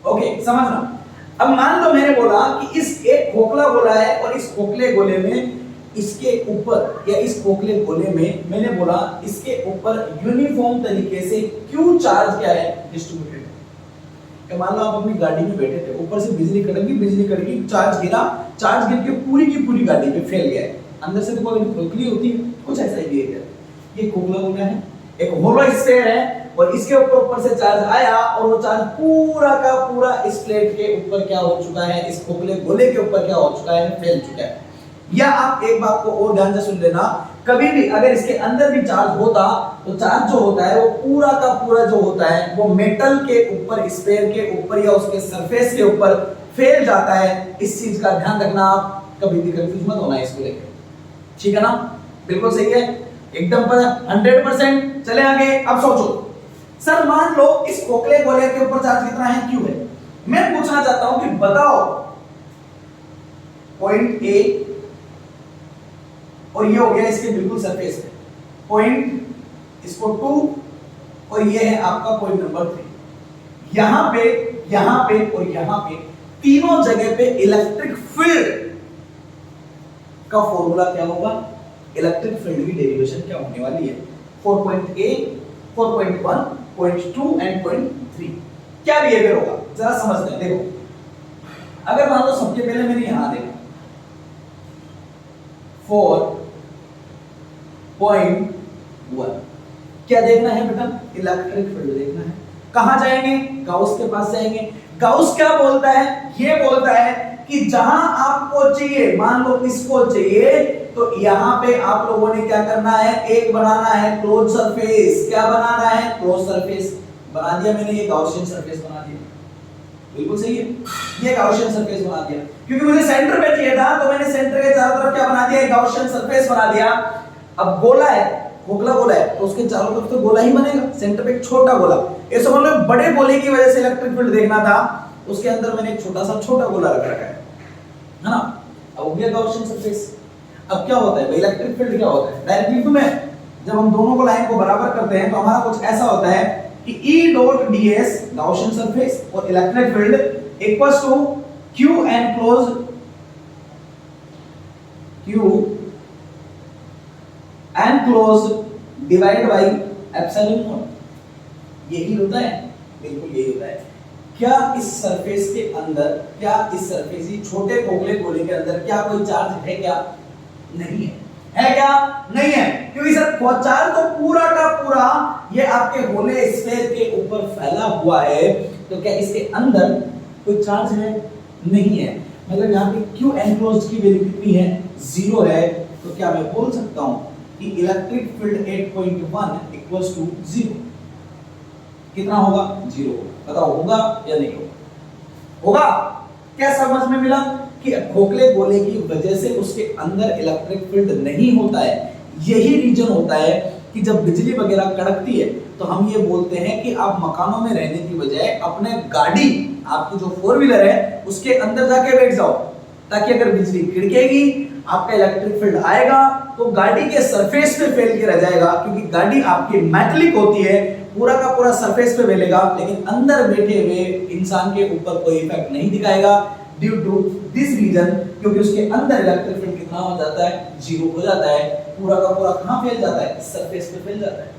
S1: ओके, समझना। अब मान लो मैंने बोला कि इस एक खोखला गोला है और इस खोखले गोले में, इसके ऊपर या इस खोखले गोले में मैंने बोला इसके ऊपर यूनिफॉर्म तरीके से क्यू चार्ज क्या है, डिस्ट्रीब्यूटेड है। मान लो आप अपनी गाड़ी में बैठे थे, ऊपर से बिजली कड़की, चार्ज गिरा, चार्ज गिर के पूरी की पूरी गाड़ी पे फैल गया है। अंदर से देखो खोखली होती है, कुछ ऐसा ही है। ये खोखला गोला है, एक होलो स्फीयर है, और इसके ऊपर से चार्ज आया और वो चार्ज पूरा का पूरा इस प्लेट के ऊपर क्या हो चुका है, इस खोखले गोले के ऊपर क्या हो चुका है, फैल चुका है। या आप एक बात को और ध्यान से सुन लेना, कभी भी अगर इसके अंदर भी चार्ज होता तो चार्ज जो होता है वो पूरा का पूरा जो होता है वो मेटल के ऊपर, स्फीयर के ऊपर या उसके सरफेस के ऊपर फैल जाता है। इस चीज का ध्यान रखना, आप कभी भी कंफ्यूज मत होना इसको लेकर, ठीक है ना। बिल्कुल सही है, एकदम 100%। चले आगे। अब सोचो सर, मान लो इस खोखले गोले के ऊपर चार्ज कितना है, क्यू है। मैं पूछना चाहता हूं कि बताओ पॉइंट ए, और ये हो गया इसके बिल्कुल सरफेस पे पॉइंट, इसको 2, और ये है आपका पॉइंट नंबर 3। यहां पे और यहां पे तीनों जगह पे इलेक्ट्रिक फील्ड का फॉर्मूला क्या होगा, इलेक्ट्रिक फील्ड की डेरिवेशन क्या होने वाली है, 4.A, 4.1, 0.2 एंड 0.3 क्या बिहेवियर होगा, जरा समझते हैं। देखो अगर मान लो सबसे पहले मैंने यहां देखा 4.1, क्या देखना है बेटा, इलेक्ट्रिक फील्ड देखना है। कहां जाएंगे, गाउस के पास जाएंगे। गाउस क्या बोलता है, ये बोलता है कि जहां आपको चाहिए, मान लो इसको चाहिए, तो यहां पे आप लोगों ने क्या करना है, एक बनाना है क्लोज सरफेस। क्या बनाना है, क्लोज सरफेस बना दिया मैंने, ये गाउसियन सरफेस बना दिया। बिल्कुल सही है, ये गाउसियन सरफेस बना दिया, क्योंकि मुझे सेंटर पे चाहिए था, तो मैंने सेंटर के चारों तरफ क्या बना दिया, एक गाउसियन सरफेस बना दिया। अब गोला है, खोखला गोला है, तो उसके चारों तरफ तो गोला ही बनेगा, सेंटर पे एक छोटा गोला। ये समझ लो बड़े गोले की वजह से इलेक्ट्रिक फील्ड देखना था, उसके अंदर मैंने एक छोटा गोला रख रखा है ना। अब हो गया गाउसियन सरफेस। अब क्या होता है, इलेक्ट्रिक फील्ड क्या होता है, डायरेक्टली में जब हम दोनों को लाइन को बराबर करते हैं तो हमारा कुछ ऐसा होता है कि E dot ds Gaussian surface और electric field equals to Q enclose divide by epsilon naught. यही होता है, बिल्कुल यही होता है। क्या इस सरफेस के अंदर, क्या इस सरफेस, छोटे खोखले गोले के अंदर क्या कोई चार्ज है, क्या नहीं है। है क्या? नहीं है, क्योंकि सर चार्ज तो पूरा का पूरा ये आपके होले स्फीयर के ऊपर फैला हुआ है, तो क्या इसके अंदर कोई चार्ज है? नहीं है। मतलब यहाँ पे Q एनक्लोज्ड की वैल्यू कितनी है? 0 है। तो क्या मैं बोल सकता हूं कि इलेक्ट्रिक फील्ड 8.1 इक्वल्स टू 0। कितना होगा? 0। बताओ होगा या नहीं होगा? होगा। क्या समझ में मिला कि खोखले गोले की वजह से उसके अंदर इलेक्ट्रिक फील्ड नहीं होता है। यही रीजन होता है कि जब बिजली वगैरह कड़कती है तो हम ये बोलते हैं कि आप मकानों में रहने की बजाय अपने गाड़ी, आपकी जो 4 व्हीलर है उसके अंदर जाके बैठ जाओ, ताकि अगर बिजली कड़केगी आपका इलेक्ट्रिक फील्ड आएगा तो गाड़ी के सरफेस पे फैल के रह जाएगा, क्योंकि गाड़ी आपकी मेटालिक होती है, पूरा का पूरा सरफेस पे फैलेगा, लेकिन अंदर बैठे हुए इंसान के ऊपर कोई इफेक्ट नहीं दिखाएगा ड्यू टू दिस रीजन, क्योंकि उसके अंदर इलेक्ट्रिक फील्ड कितना हो जाता है? 0 हो जाता है। पूरा का पूरा कहां फैल जाता है? सरफेस पे फैल जाता है।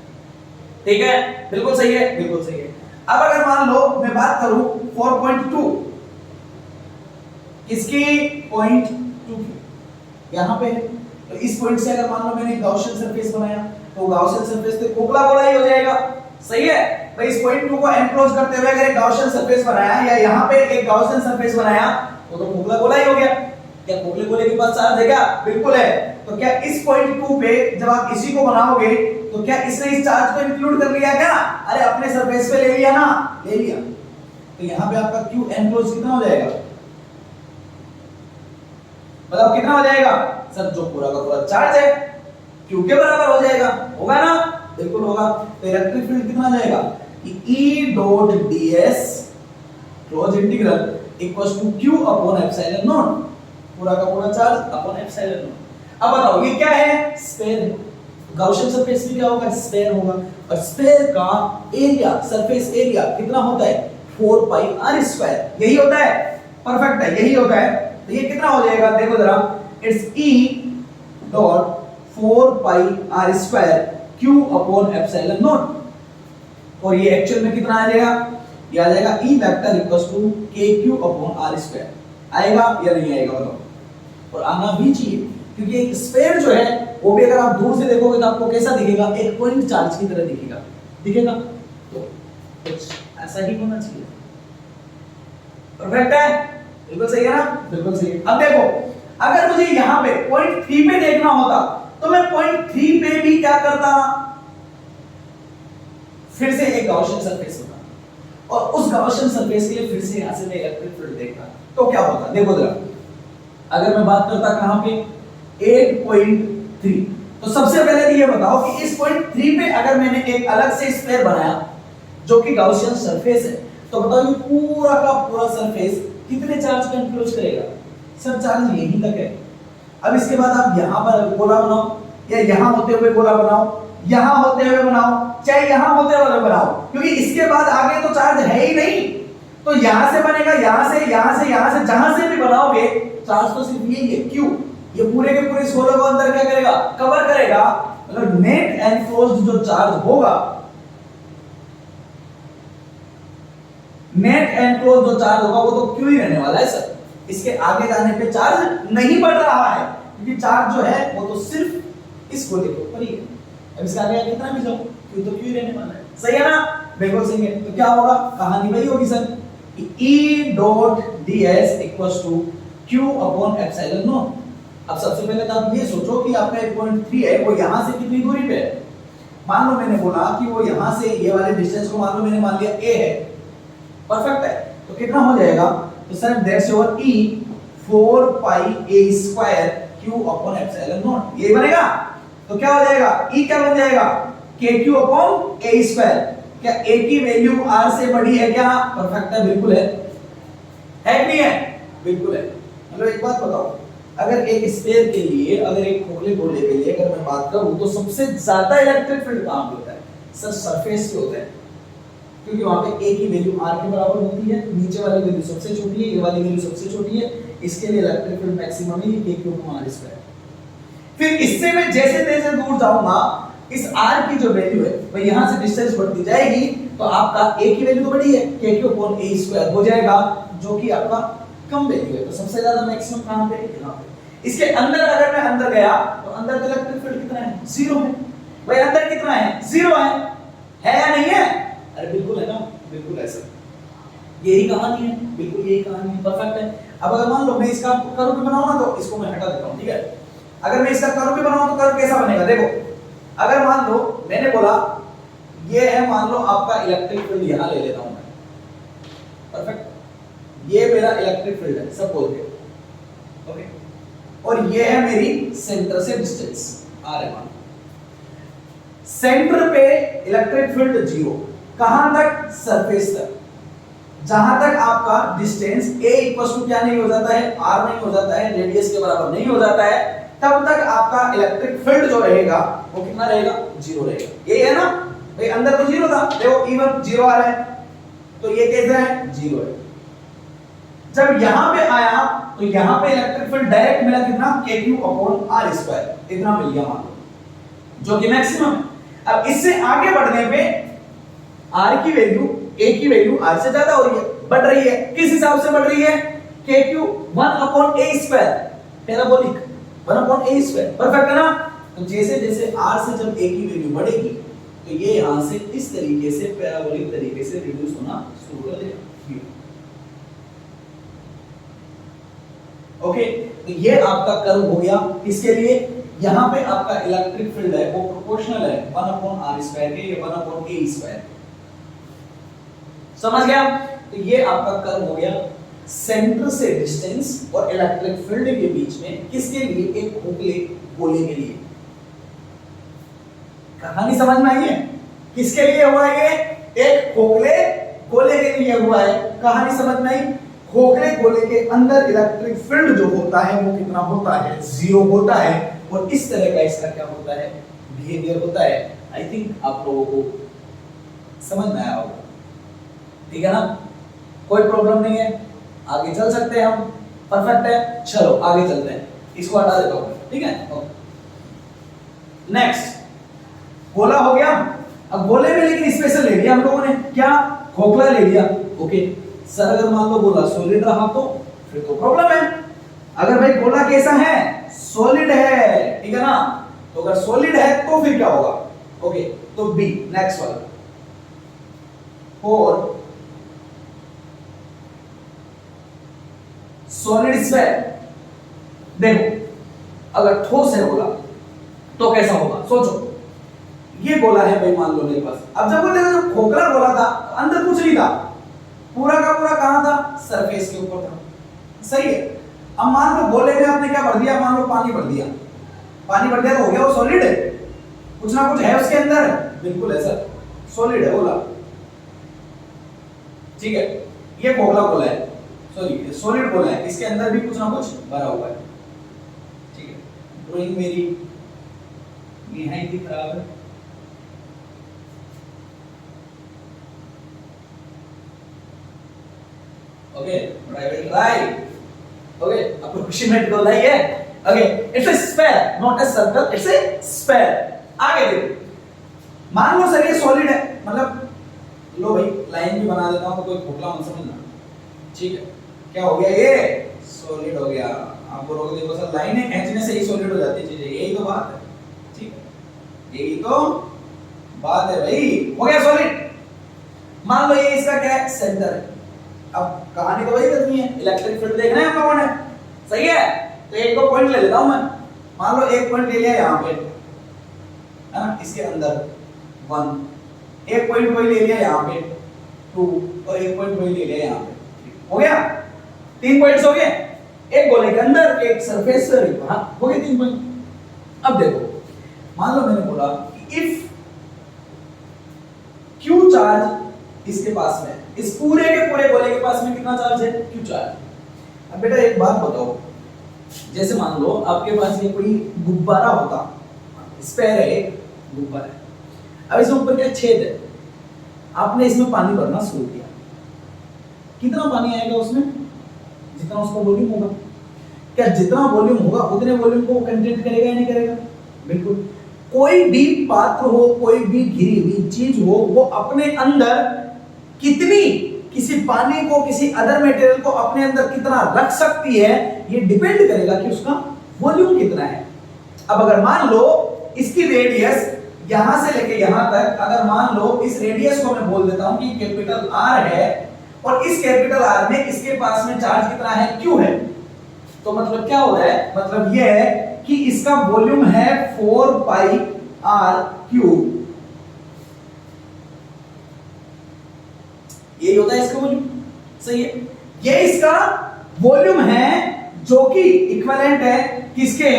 S1: ठीक है, बिल्कुल सही है, बिल्कुल सही है। अब अगर मान लो मैं बात करूं 4.2, इसकी 0.2 यहां पे है, तो इस पॉइंट से अगर मान लो मैंने गॉसियन सरफेस बनाया तो गॉसियन सरफेस पे खोखला गोला ही हो जाएगा। सही है भाई, इस पॉइंट 2 को एनक्लोज करते हुए अगर एक गॉसियन सरफेस बनाया या यहां पे एक गॉसियन सरफेस बनाया तो खोखला गोला ही हो गया। क्या खोखले गोले के पास चार्ज है क्या? बिल्कुल है। तो क्या इस पॉइंट 2 पे जब आप इसी को बनाओगे तो क्या इसने इस चार्ज को इंक्लूड कर लिया क्या? अरे अपने सरफेस पे ले लिया ना, ले लिया। तो यहां पे आपका Q एनक्लोज कितना हो जाएगा? मतलब कितना हो जाएगा? सर जो पूरा का पूरा चार्ज है Q के बराबर हो जाएगा। होगा ना? बिल्कुल होगा। तो इलेक्ट्रिक फील्ड कितना आ जाएगा? E dot ds close integral equals to Q upon epsilon naught, पूरा का पूरा चार्ज अपॉन एप्सिलॉन नॉट। अब बताओ ये क्या है? स्फीयर है। गॉसियन सरफेस में क्या होगा? स्फीयर होगा। और स्फीयर का एरिया, सरफेस एरिया कितना होता है? 4 पाई r स्क्वायर। यही होता है। परफेक्ट है, यही होता है। तो ये कितना हो जाएगा? देखो जरा, it's E dot 4 pi r square Q upon epsilon not. और ये एक्चुअल में कितना आ जाएगा? ये आ जाएगा E vector equals to KQ upon r square. आएगा या नहीं आएगा बताओ? और आना भी चाहिए, क्योंकि एक स्फीयर जो है वो भी अगर आप दूर से देखोगे तो आपको कैसा दिखेगा? एक पॉइंट चार्ज की तरह दिखेगा। तो कुछ ऐसा ही होना चाहिए। परफेक्ट है, बिल्कुल सही है ना? बिल्कुल सही है। अब देखो, अगर मुझे यहां पे पॉइंट 3 पे देखना होता तो मैं पॉइंट 3 पे भी क्या करता? फिर से एक गॉसियन सरफेस होता और उस गॉसियन सरफेस के लिए फिर से यहां से मैं इलेक्ट्रिक फील्ड देखता, तो क्या होता? देखो जरा, अगर मैं बात करता कहां पे? 8.3। तो सबसे पहले तो ये बताओ कि इस पॉइंट 3 पे अगर मैंने एक अलग से स्फीयर बनाया जो कि गॉसियन सरफेस है, तो बताओ ये पूरा का पूरा सरफेस कितने चार्ज को एनक्लोज करेगा? सब चार्ज यहीं तक है। अब इसके बाद आप यहां पर गोला बनाओ या यहां होते हुए गोला बनाओ, यहां होते हुए बनाओ, चाहे यहां होते हुए बनाओ, क्योंकि इसके बाद आगे तो चार्ज है ही नहीं। तो यहां से बनेगा, यहां से, यहां से, यहां से, जहां से भी बनाओगे चार्ज तो सिर्फ यही है Q। ये पूरे के पूरे इस गोले को अंदर क्या करेगा? कवर करेगा। मतलब नेट एनक्लोज्ड जो चार्ज होगा, नेट एनक्लोज जो चार्ज होगा वो तो Q ही रहने वाला है सर। इसके आगे जाने पे चार्ज नहीं बढ़ रहा है, क्योंकि चार्ज जो है वो तो सिर्फ इस गोले के ऊपर ही है। अब इसके आगे कितना भी जाओ Q तो Q ही रहने वाला है। सही है ना? बिल्कुल सही है। तो क्या होगा? कहानी वही होगी सर कि E dot ds equals to Q upon epsilon naught. अब सबसे पहले तो आप ये सोचो कि आपका 1.3 है, वो यहां से कितनी दूरी पे है? मान लो मैंने बोला कि वो यहां से ये वाले डिस्टेंस को मान लो मैंने मान लिया a है। परफेक्ट है। तो कितना हो जाएगा? तो sir that's your E 4 pi a square Q upon epsilon not. ये बनेगा। तो क्या हो जाएगा? E क्या बन जाएगा? KQ upon a square. क्या a की वैल्यू r से बड़ी है क्या? परफेक्ट है, बिल्कुल है। है कि नहीं है? बिल्कुल है। मतलब एक बात बताओ, अगर एक स्फीयर के लिए, अगर एक खोखले गोले के लिए अगर मैं बात करूं तो सबसे ज्यादा इलेक्ट्रिक फील्ड कहां पे होता है? सर सरफेस पे होता है, क्योंकि वहां पे a की वैल्यू r के बराबर होती है, नीचे वाली वैल्यू सबसे छोटी है, ये वाली वैल्यू सबसे छोटी है, इसके लिए इलेक्ट्रिक फील्ड मैक्सिमम है KQ अपॉन r स्क्वायर। फिर इससे मैं जैसे जैसे दूर जाऊंगा इस r की जो वैल्यू है वो यहां से डिस्टेंस बढ़ती जाएगी, तो आपका a की वैल्यू तो बड़ी है, KQ अपॉन a स्क्वायर हो जाएगा, जो कि आपका कम वैल्यू है। तो सबसे ज्यादा मैक्सिमम कहां पे? यहां पे। इसके अंदर अगर मैं अंदर गया तो अंदर का इलेक्ट्रिक फील्ड कितना है? 0 है। भाई अंदर कितना है? 0 है या नहीं है? अरे बिल्कुल है ना, बिल्कुल ऐसा। यही कहानी है, बिल्कुल यही कहानी है, परफेक्ट है। अब अगर मान लो मैं इसका कर्व भी बनाऊं ना, तो इसको मैं हटा देता हूं, ठीक है। अगर मैं इसका कर्व भी बनाऊं तो कर्व कैसा बनेगा? देखो, अगर मान लो मैंने बोला ये है, मान लो आपका इलेक्ट्रिक फील्ड, यहां ले लेता हूं मैं, परफेक्ट, ये मेरा इलेक्ट्रिक फील्ड है सब बोल के, ओके, और ये है मेरी सेंटर से डिस्टेंस r है। मान सेंटर पे इलेक्ट्रिक फील्ड 0, कहां तक? सरफेस तक। जहां तक आपका डिस्टेंस a इक्वल टू क्या नहीं हो जाता है? r नहीं हो जाता है, रेडियस के बराबर नहीं हो जाता है, तब तक आपका इलेक्ट्रिक फील्ड जो रहेगा वो कितना रहेगा? 0 रहेगा। ये है ना भाई, अंदर तो 0 था, देखो E1 0 आ रहा है, तो ये कैसा है? 0 है। जब यहां पे आया तो यहां पे इलेक्ट्रिक फील्ड डायरेक्ट मिला कितना? kq/r², इतना मिल गया मान लो, जो कि मैक्सिमम है। अब इससे आगे बढ़ने पे r की वैल्यू, a की वैल्यू r से ज्यादा हो रही है, बढ़ रही है। किस हिसाब से बढ़ रही है? kq 1/a², parabolic 1/a², perfect है ना। तो जैसे जैसे r से जब a की वैल्यू बढ़ेगी तो ये यहां से इस तरीके से पैराबोलिक तरीके से रिड्यूस होना शुरू कर देगा। ओके, तो ये आपका कर्व हो गया। किसके लिए? यहां पे आपका इलेक्ट्रिक फील्ड है वो प्रोपोर्शनल है 1/r² के या 1/a²। समझ गया? तो ये आपका कर्व हो गया सेंटर से डिस्टेंस और इलेक्ट्रिक फील्ड के बीच में। किसके लिए? एक खोखले गोले के लिए। कहानी समझ में आई है? किसके लिए हुआ है ये? एक खोखले गोले के लिए हुआ है। कहानी समझ में आई? खोखले गोले के अंदर इलेक्ट्रिक फील्ड जो होता है वो कितना होता है? 0 होता है। और इस तरह का इसका क्या होता है? बिहेवियर होता है। आई थिंक आप लोगों को समझ में आया होगा, ठीक है ना? कोई प्रॉब्लम नहीं है, आगे चल सकते हैं हम, परफेक्ट है। चलो आगे चलते हैं, इसको हटा देता हूं, ठीक है। नेक्स्ट, गोला हो गया। अब गोले में लेकिन स्पेशल ले लिया हम लोगों ने, क्या? खोखला ले लिया। ओके सर, अगर मान लो गोला सॉलिड रहा तो फिर तो प्रॉब्लम है। अगर भाई गोला कैसा है? सॉलिड है, ठीक है ना। तो अगर सॉलिड है तो फिर क्या होगा? ओके, तो बी, नेक्स्ट वाला, और सॉलिड स्फीयर। देखो अगर ठोस है गोला तो कैसा होगा? सोचो, ये गोला है भाई, मान लो मेरे पास। अब जब बोलते हैं खोखला गोला था तो अंदर कुछ नहीं था, पूरा का पूरा कहां था? सरफेस के ऊपर था, सही है। अब मान लो गोले में आपने क्या भर दिया? मान लो पानी भर दिया। पानी भर दिया तो हो गया वो सॉलिड है, कुछ ना कुछ है उसके अंदर, बिल्कुल है सर, सॉलिड है गोला, ठीक है। ये खोखला गोला है, सॉरी सॉलिड गोला है, इसके अंदर भी कुछ ना कुछ भरा हुआ है, ठीक है। ड्राइंग मेरी निहायत ही खराब है। Okay, but I will try. Okay, approximate goal है ये. Okay, it's a sphere, not a circle. It's a sphere. आगे देखो, मान लो सर ये सॉलिड है, मतलब लो भाई लाइन भी बना देता हूँ तो कोई खोखला मत समझना, ठीक है। क्या हो गया? ये सॉलिड हो गया। आप बोलोगे देखो सर लाइनें खींचने से ही सॉलिड हो जाती है चीजें, यही तो बात है, ठीक है, यही तो बात है भाई। हो गया सॉलिड। मान लो ये इसका क्या है? सेंटर है। अब कहानी तो वही करनी है, इलेक्ट्रिक फील्ड देखना है हम लोगों ने, सही है। तो एक दो पॉइंट ले लेता हूं मैं। मान लो एक पॉइंट ले लिया यहां पे, है ना, इसके अंदर 1, एक पॉइंट वही ले लिया यहां पे 2, और एक पॉइंट वही ले लिया यहां पे। हो गया, 3 पॉइंट्स हो गए, एक गोले के अंदर, एक सरफेस पर, हां हो गए 3 पॉइंट। अब देखो, मान लो मैंने बोला कि इफ Q चार्ज इसके पास में, इस पूरे के पूरे गोले के पास में कितना चार्ज है? Q charge. अब बेटा एक बात बताओ, जैसे मान लो आपके पास ये कोई गुब्बारा होता, स्फीयर है, एक गुब्बारा है। अब इसमें ऊपर क्या छेद है, आपने इसमें पानी भरना शुरू किया, कितना पानी आएगा उसमें? जितना उसका वॉल्यूम होगा। क्या जितना वॉल्यूम होगा उतने वॉल्यूम को कंटेंट करेगा या नहीं करेगा? बिल्कुल। कोई भी पात्र हो, कोई भी घिरी हुई चीज हो, वो अपने अंदर कितनी, किसी पानी को, किसी अदर मटेरियल को अपने अंदर कितना रख सकती है, ये डिपेंड करेगा कि उसका वॉल्यूम कितना है। अब अगर मान लो इसकी रेडियस यहां से लेके यहां तक, अगर मान लो इस रेडियस को मैं बोल देता हूं कि कैपिटल आर है, और इस कैपिटल आर में इसके पास में चार्ज कितना है, क्यू है, तो मतलब क्या हो रहा है, मतलब यह है कि इसका वॉल्यूम है 4 पाई आर क्यूब। यही होता है इसका वॉल्यूम, सही है। ये इसका वॉल्यूम है जो कि इक्विवेलेंट है किसके,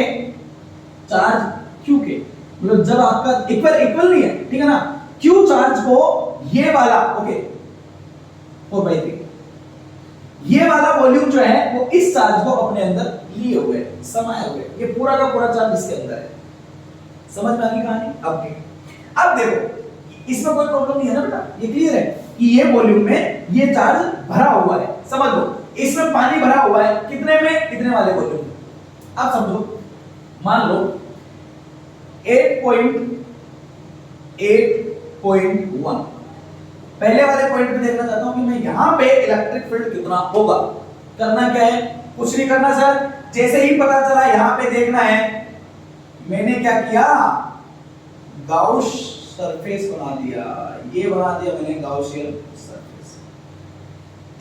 S1: चार्ज क्यू के। मतलब जब आपका इक्वल नहीं है, ठीक है ना, क्यू चार्ज को ये वाला, ओके 4/3, ये वाला वॉल्यूम जो है वो इस चार्ज को अपने अंदर लिए हुए है, समाये हुए, ये पूरा का पूरा चार्ज इसके अंदर है। समझ में आ गई कहानी। अब देखो इसमें कोई प्रॉब्लम नहीं है ना बेटा, ये क्लियर है कि ये वॉल्यूम में ये चार्ज भरा हुआ है। समझ लो इसमें पानी भरा हुआ है, कितने में, इतने वाले वॉल्यूम में। अब समझो, मान लो 8.1 पहले वाले पॉइंट पे देखना चाहता हूं कि मैं यहां पे इलेक्ट्रिक फील्ड कितना होगा। करना क्या है, कुछ नहीं करना सर, जैसे ही पता चला यहां पे देखना है, मैंने क्या किया, गाउस सरफेस बना दिया, ये बना दिया मैंने गाउसियन सरफेस।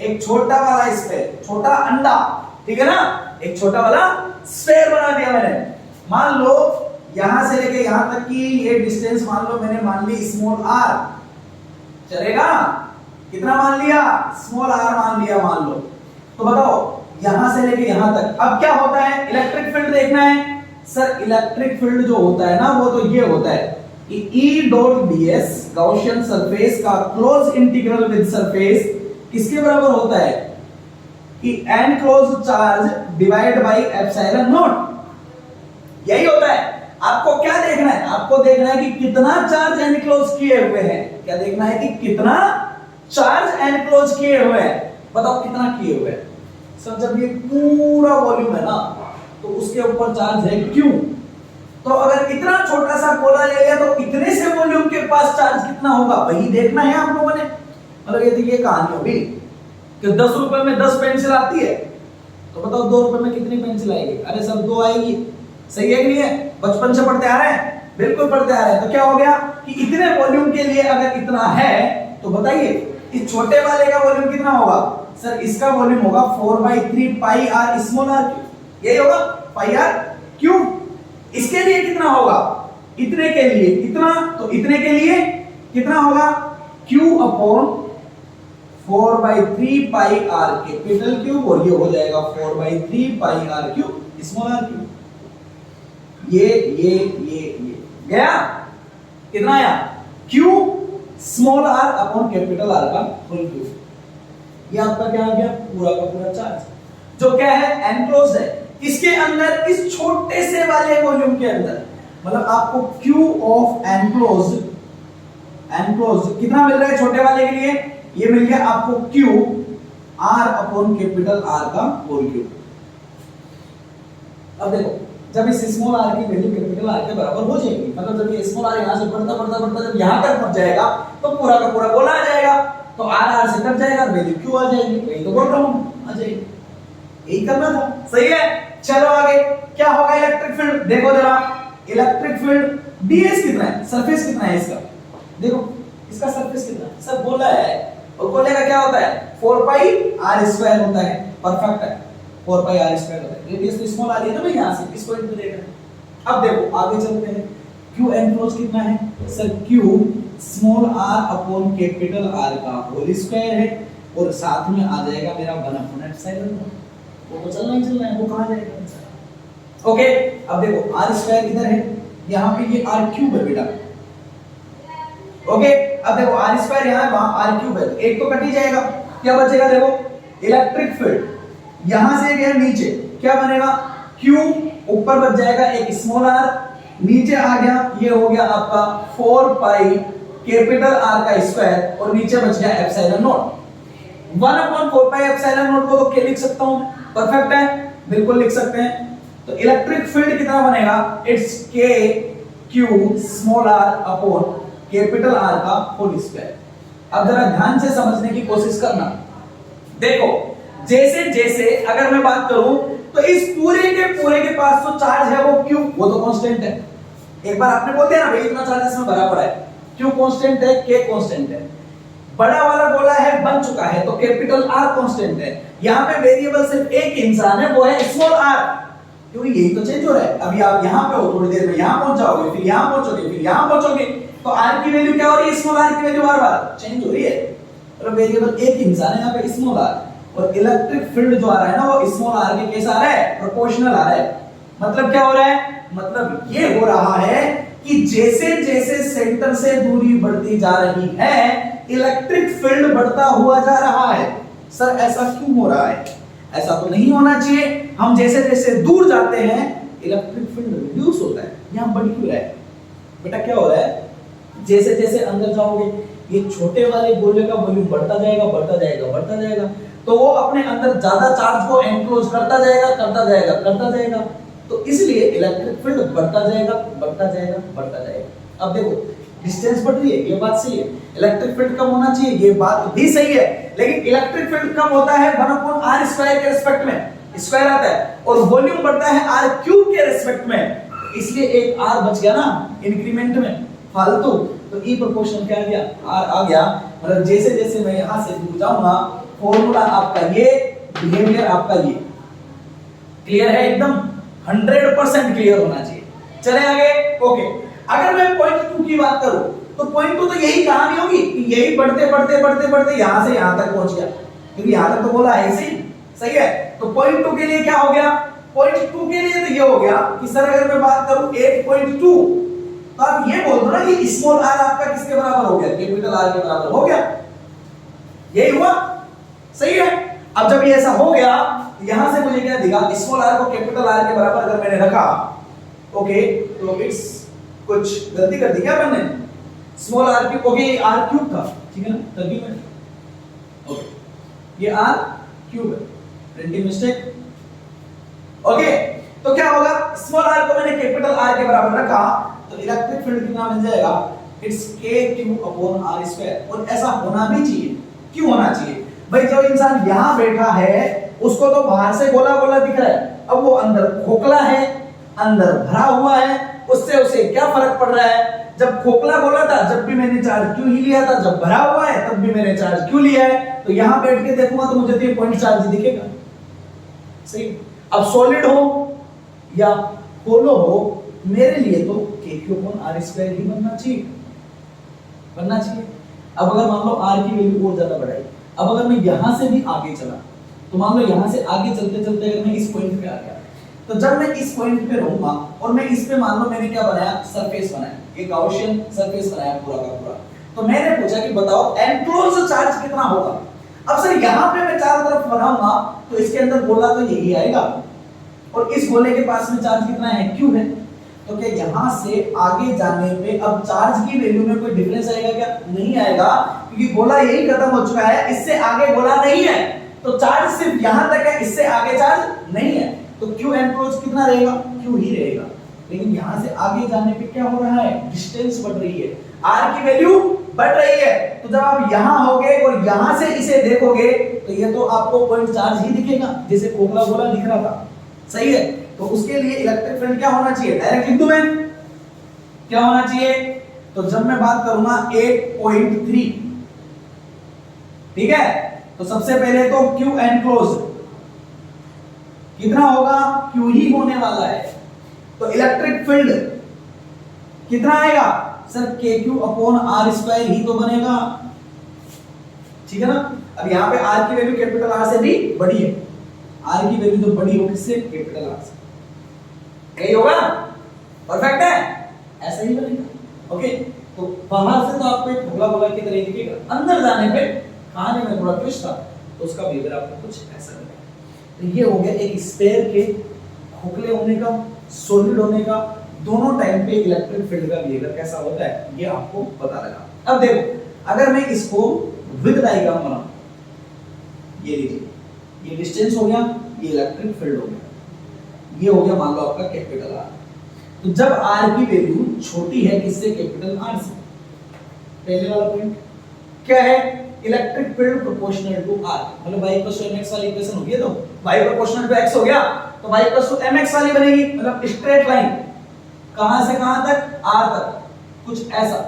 S1: एक छोटा वाला स्फीयर, छोटा अंडा, ठीक है ना, एक छोटा वाला स्फीयर बना दिया मैंने। मान लो यहां से लेके यहां तक की ये डिस्टेंस मान लो मैंने मान ली स्मॉल आर, चलेगा, कितना मान लिया, स्मॉल आर मान लिया मान लो। तो बताओ यहां से लेके यहां तक अब क्या होता है, इलेक्ट्रिक फील्ड देखना है सर। इलेक्ट्रिक फील्ड जो होता है ना वो तो ये होता है कि E dot ds Gaussian surface का क्लोज इंटीग्रल विद सरफेस किसके बराबर होता है कि enclose charge divide by epsilon naught. यही होता है। आपको क्या देखना है, आपको देखना है कि कितना चार्ज एनक्लोज किए हुए हैं। क्या देखना है कि कितना चार्ज एनक्लोज किए हुए हैं, बताओ कितना किए हुए हैं। सर जब ये पूरा वॉल्यूम है ना तो उसके ऊपर चार्ज है क्यू, तो अगर इतना छोटा सा गोला ले लिया तो इतने से वॉल्यूम के पास चार्ज कितना होगा, वही देखना है आप लोगों ने। मतलब ये देखिए कहानी होगी कि 10 रुपए में 10 पेंसिल आती है, तो बताओ 2 रुपए में कितनी पेंसिल आएगी, अरे सर 2 आएगी। सही है कि नहीं है, बचपन से पढ़ते आ रहे हैं, बिल्कुल पढ़ते आ रहे हैं। तो क्या हो गया कि इतने वॉल्यूम के लिए अगर इतना है तो बताइए इस छोटे वाले का वॉल्यूम कितना होगा, सर इसका वॉल्यूम होगा 4/3 pi are small R cube, यही होगा पाई आर क्यूब। इसके लिए कितना होगा, इतने के लिए इतना, तो इतने के लिए कितना होगा, Q upon 4/3 pi R capital cube, और ये हो जाएगा 4/3 pi R cube small R cube. ये गया, कितना आया, Q small R upon capital R का होल क्यूब। ये आपका क्या आ गया, पूरा का पूरा चार्ज जो क्या है, एनक्लोज्ड है। इसके अंदर, इस छोटे से वाले वॉल्यूम के अंदर, मतलब आपको Q ऑफ एनक्लोज्ड कितना मिल रहा है छोटे वाले के लिए, ये मिल गया आपको Q R upon capital R का होल क्यूब। अब देखो जब इस स्मॉल r की वैल्यू कैपिटल R के बराबर हो जाएगी, मतलब जब ये स्मॉल r यहां से बढ़ता जब यहां तक पहुंच जाएगा तो पूरा का पूरा गोला आ जाएगा, तो r से कट जाएगा, वैल्यू Q आ जाएगी। यही तो बोल रहा हूं, आ जाएगी, यही करना था। सही है, चलो आगे क्या होगा, इलेक्ट्रिक फील्ड देखो जरा। इलेक्ट्रिक फील्ड ds कितना है, सरफेस कितना है इसका, देखो इसका सरफेस कितना है, सब गोला है, और गोले का क्या होता है 4 पाई r स्क्वायर होता है, परफेक्ट है, 4 पाई r स्क्वायर होता है। रेडियस तो स्मॉल आ रही है ना भाई, यहां से इस पॉइंट पे देख रहे हैं। अब देखो आगे चलते हैं, q एनक्लोज कितना है sir, q small r upon capital R का होल स्क्वायर है, और साथ में आ जाएगा मेरा 1/एप्सिलॉन। वो तो चलना ही चलना है, वो कहां जाएगा। ओके अब देखो r स्क्वायर इधर है, यहां पे ये r क्यूब है बेटा। ओके अब देखो r स्क्वायर यहां है, वहां r क्यूब है, तो एक तो कट ही जाएगा, क्या बचेगा, देखो इलेक्ट्रिक फील्ड यहां से गया नीचे, क्या बनेगा, q ऊपर बच जाएगा एक स्मॉल r, नीचे आ गया, ये हो गया आपका 4 पाई कैपिटल R का स्क्वायर, और नीचे बच गया epsilon not. 1/4 pi epsilon not को तो क्या लिख सकता हूं, परफेक्ट है, बिल्कुल लिख सकते हैं। तो इलेक्ट्रिक फील्ड कितना बनेगा, it's k q small r upon capital R का होल स्क्वायर। अब जरा ध्यान से समझने की कोशिश करना, देखो जैसे जैसे अगर मैं बात करूं तो इस पूरे के पास जो चार्ज है वो Q, वो तो कांस्टेंट है। एक बार आपने बोल दिया ना भाई इतना चार्ज इसमें भरा पड़ा है, Q कांस्टेंट है, K कांस्टेंट है। बड़ा वाला गोला है बन चुका है तो कैपिटल R कांस्टेंट है। यहां पे वेरिएबल सिर्फ एक इंसान है, वो है स्मॉल r, क्योंकि यही तो चेंज हो रहा है। अभी आप यहां पे हो, थोड़ी देर में यहां पहुंच जाओगे, फिर यहां पहुंचोगे, फिर यहां पहुंचोगे, तो r की वैल्यू क्या हो रही है? स्मॉल r की वैल्यू बार-बार चेंज हो रही है। और वेरिएबल एक इंसान है, यहां पे स्मॉल r, और इलेक्ट्रिक फील्ड जो आ रहा है ना वो स्मॉल r के कैसा आ रहा है? प्रोपोर्शनल आ रहा है। मतलब क्या हो रहा है? मतलब ये हो रहा है कि जैसे जैसे सेंटर से दूरी बढ़ती जा रही है इलेक्ट्रिक फील्ड बढ़ता हुआ जा रहा है। सर ऐसा क्यों हो रहा है? ऐसा तो नहीं होना चाहिए। हम जैसे जैसे दूर जाते हैं इलेक्ट्रिक फील्ड रिड्यूस होता है, यहां बढ़ क्यों रहा है? बेटा क्या हो रहा है? जैसे जैसे अंदर जाओगे ये छोटे वाले गोले का वॉल्यूम बढ़ता जाएगा, बढ़ता जाएगा, बढ़ता जाएगा, तो वो अपने अंदर ज्यादा चार्ज को एनक्लोज करता जाएगा, करता जाएगा, करता जाएगा, तो इसलिए इलेक्ट्रिक फील्ड बढ़ता जाएगा, बढ़ता जाएगा, बढ़ता जाएगा। अब देखो डिस्टेंस बढ़ रही है, ये बात सही है। इलेक्ट्रिक फील्ड कम होना चाहिए, ये बात भी सही है। लेकिन इलेक्ट्रिक फील्ड कम होता है 1/r² के रिस्पेक्ट में, स्क्वायर आता है, और वॉल्यूम बढ़ता है r³ के रिस्पेक्ट में, इसलिए एक r बच गया ना इंक्रीमेंट में फालतू। तो ई प्रोपोर्शनल क्या आ गया? r आ गया। मतलब जैसे जैसे मैं यहां से दूर जाऊंगा फॉर्मूला आपका ये, बिहेवियर आपका ये। क्लियर है? एकदम 100% क्लियर होना चाहिए। चले आगे। ओके, अगर मैं पॉइंट 2 की बात करूं तो पॉइंट 2 तो यही कहानी होगी कि यही बढ़ते बढ़ते बढ़ते बढ़ते यहां से यहां तक पहुंच गया, क्योंकि यहां तक तो बोला है इसी, सही है। तो पॉइंट 2 के लिए क्या हो गया? पॉइंट 2 के लिए तो ये हो गया कि सर अगर मैं बात करूं 8.2, तो आप ये बोल दो ना कि स्मॉल r आपका किसके बराबर हो गया? कैपिटल R के बराबर हो गया। यही हुआ, सही है। अब जब ये ऐसा हो गया, यहां से मुझे क्या दिखा? स्मॉल r को कैपिटल R के बराबर अगर मैंने रखा, ओके, तो इट्स कुछ गलती कर दी क्या मैंने? स्मॉल r³ ओके, ये r³ था, ठीक है ना? तभी मैं ओके, ये r³ है, प्रिंटिंग मिस्टेक। ओके, तो क्या होगा? स्मॉल r को मैंने कैपिटल R के बराबर रखा, तो इलेक्ट्रिक फील्ड कितना मिल जाएगा? It's K₂/r²। और ऐसा होना भी चाहिए। क्यों होना चाहिए भाई? जो इंसान यहां बैठा है उसको तो बाहर से गोला गोला दिख रहा है, अब वो अंदर खोखला है, अंदर भरा हुआ है, उससे उसे क्या फर्क पड़ रहा है? जब खोखला बोला था जब भी मैंने चार्ज क्यों ही लिया था, जब भरा हुआ है तब भी मैंने चार्ज क्यों लिया है। तो यहां बैठ के देखूंगा तो मुझे तो ये पॉइंट चार्ज दिखेगा, सही। अब सॉलिड हो या होलो हो, मेरे लिए तो K₂/r² ही बनना चाहिए, बनना चाहिए। अब अगर मान लो r की वैल्यू और ज्यादा बढ़ाई, अब अगर मैं यहां से भी आगे चला, तो मान लो यहां से आगे चलते चलते अगर मैं इस पॉइंट पे आ गया, तो जब मैं इस पॉइंट पे रहूंगा और मैं इस पे मान लो मैंने क्या बनाया? सरफेस बनाया, ये गाउसियन सरफेस बनाया पूरा का पूरा। तो मैंने पूछा कि बताओ एनक्लोज्ड चार्ज कितना होगा? अब सर यहां पे मैं चारों तरफ बनाऊंगा तो इसके अंदर गोला तो यही आएगा, और इस गोले के पास में चार्ज कितना है? Q है। तो क्या यहां से आगे जाने पे अब चार्ज की वैल्यू में कोई डिफरेंस आएगा क्या? नहीं आएगा, क्योंकि गोला यही खत्म हो चुका है, इससे आगे गोला नहीं है, तो चार्ज सिर्फ यहां तक है, इससे आगे चार्ज नहीं है। तो Q एनक्लोज कितना रहेगा? Q ही रहेगा। लेकिन यहां से आगे जाने पे क्या हो रहा है? डिस्टेंस बढ़ रही है, r की वैल्यू बढ़ रही है। तो जब आप यहां होगे और यहां से इसे देखोगे तो ये तो आपको पॉइंट चार्ज ही दिखेगा, जैसे खोखला गोला दिख रहा था, सही है। तो उसके लिए इलेक्ट्रिक फील्ड क्या होना चाहिए? डायरेक्ट लिख दूं मैं, क्या होना चाहिए? तो जब मैं बात करूंगा 8.3, ठीक है, तो सबसे पहले तो Q एनक्लोज कितना होगा? Q ही होने वाला है। तो इलेक्ट्रिक फील्ड कितना आएगा? सर K₂/r² ही तो बनेगा, ठीक है ना? अब यहां पे r की वैल्यू कैपिटल R से भी बड़ी है, r की वैल्यू तो बड़ी हो किससे? कैपिटल R से। यही होगा, परफेक्ट है, ऐसा ही बनेगा। ओके, तो बाहर से तो आपको एक भोला भोला की तरह दिखेगा, अंदर जाने पे कहानी में थोड़ा ट्विस्ट था, तो उसका बिहेवियर आपको कुछ ऐसा लगेगा। तो ये हो गया एक स्फीयर के खोखले होने का, सॉलिड होने का, दोनों टाइम पे इलेक्ट्रिक फील्ड का बिहेवियर कैसा होता है ये आपको पता लगा। अब देखो अगर मैं इसको विद डायग्राम बनाऊं, ये लीजिए, ये डिस्टेंस हो गया, ये इलेक्ट्रिक फील्ड हो गया, ये हो गया मान लो आपका कैपिटल R। तो जब R की वैल्यू छोटी है किससे? कैपिटल R से। पहले वाला पॉइंट क्या है? Electric field proportional to R, मतलब y इक्वल टू mx वाली इक्वेशन होगी तो y प्रोपोर्शनल टू x हो गया तो y इक्वल टू mx वाली बनेगी, मतलब स्ट्रेट लाइन कहां से कहां तक, r तक, कुछ ऐसा।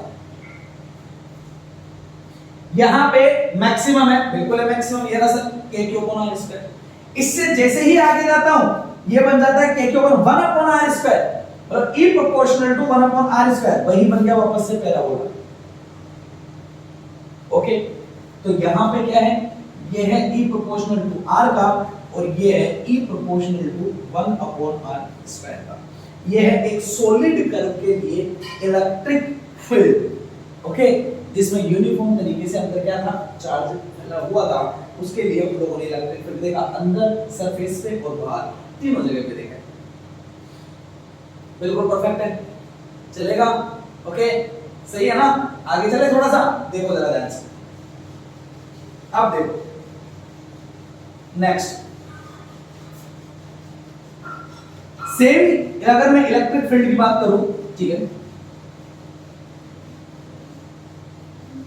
S1: यहां पे मैक्सिमम है, बिल्कुल है मैक्सिमम, ये रहा sir k cube upon r square. इससे जैसे ही आगे जाता हूं ये बन जाता है k cube 1 upon r square और e proportional to 1 upon r square, वही बन गया वापस से पैराबोला। ओके, तो यहां पे क्या है, ये है e प्रोपोर्शनल टू r का और ये है e proportional to 1 upon r square का। ये है एक सॉलिड कर्व के लिए इलेक्ट्रिक फील्ड, ओके, जिसमें यूनिफॉर्म तरीके से अंदर क्या था, चार्ज फैला हुआ था, उसके लिए हम लोगों ने इलेक्ट्रिक फील्ड देखा अंदर सरफेस पे और बाहर, तीनों जगह पे देखा। बिल्कुल परफेक्ट है, चलेगा, ओके, सही है ना। आगे चले थोड़ा सा, देखो जरा ध्यान से, अब देखो नेक्स्ट, सेम अगर मैं इलेक्ट्रिक फील्ड की बात करूं, ठीक है,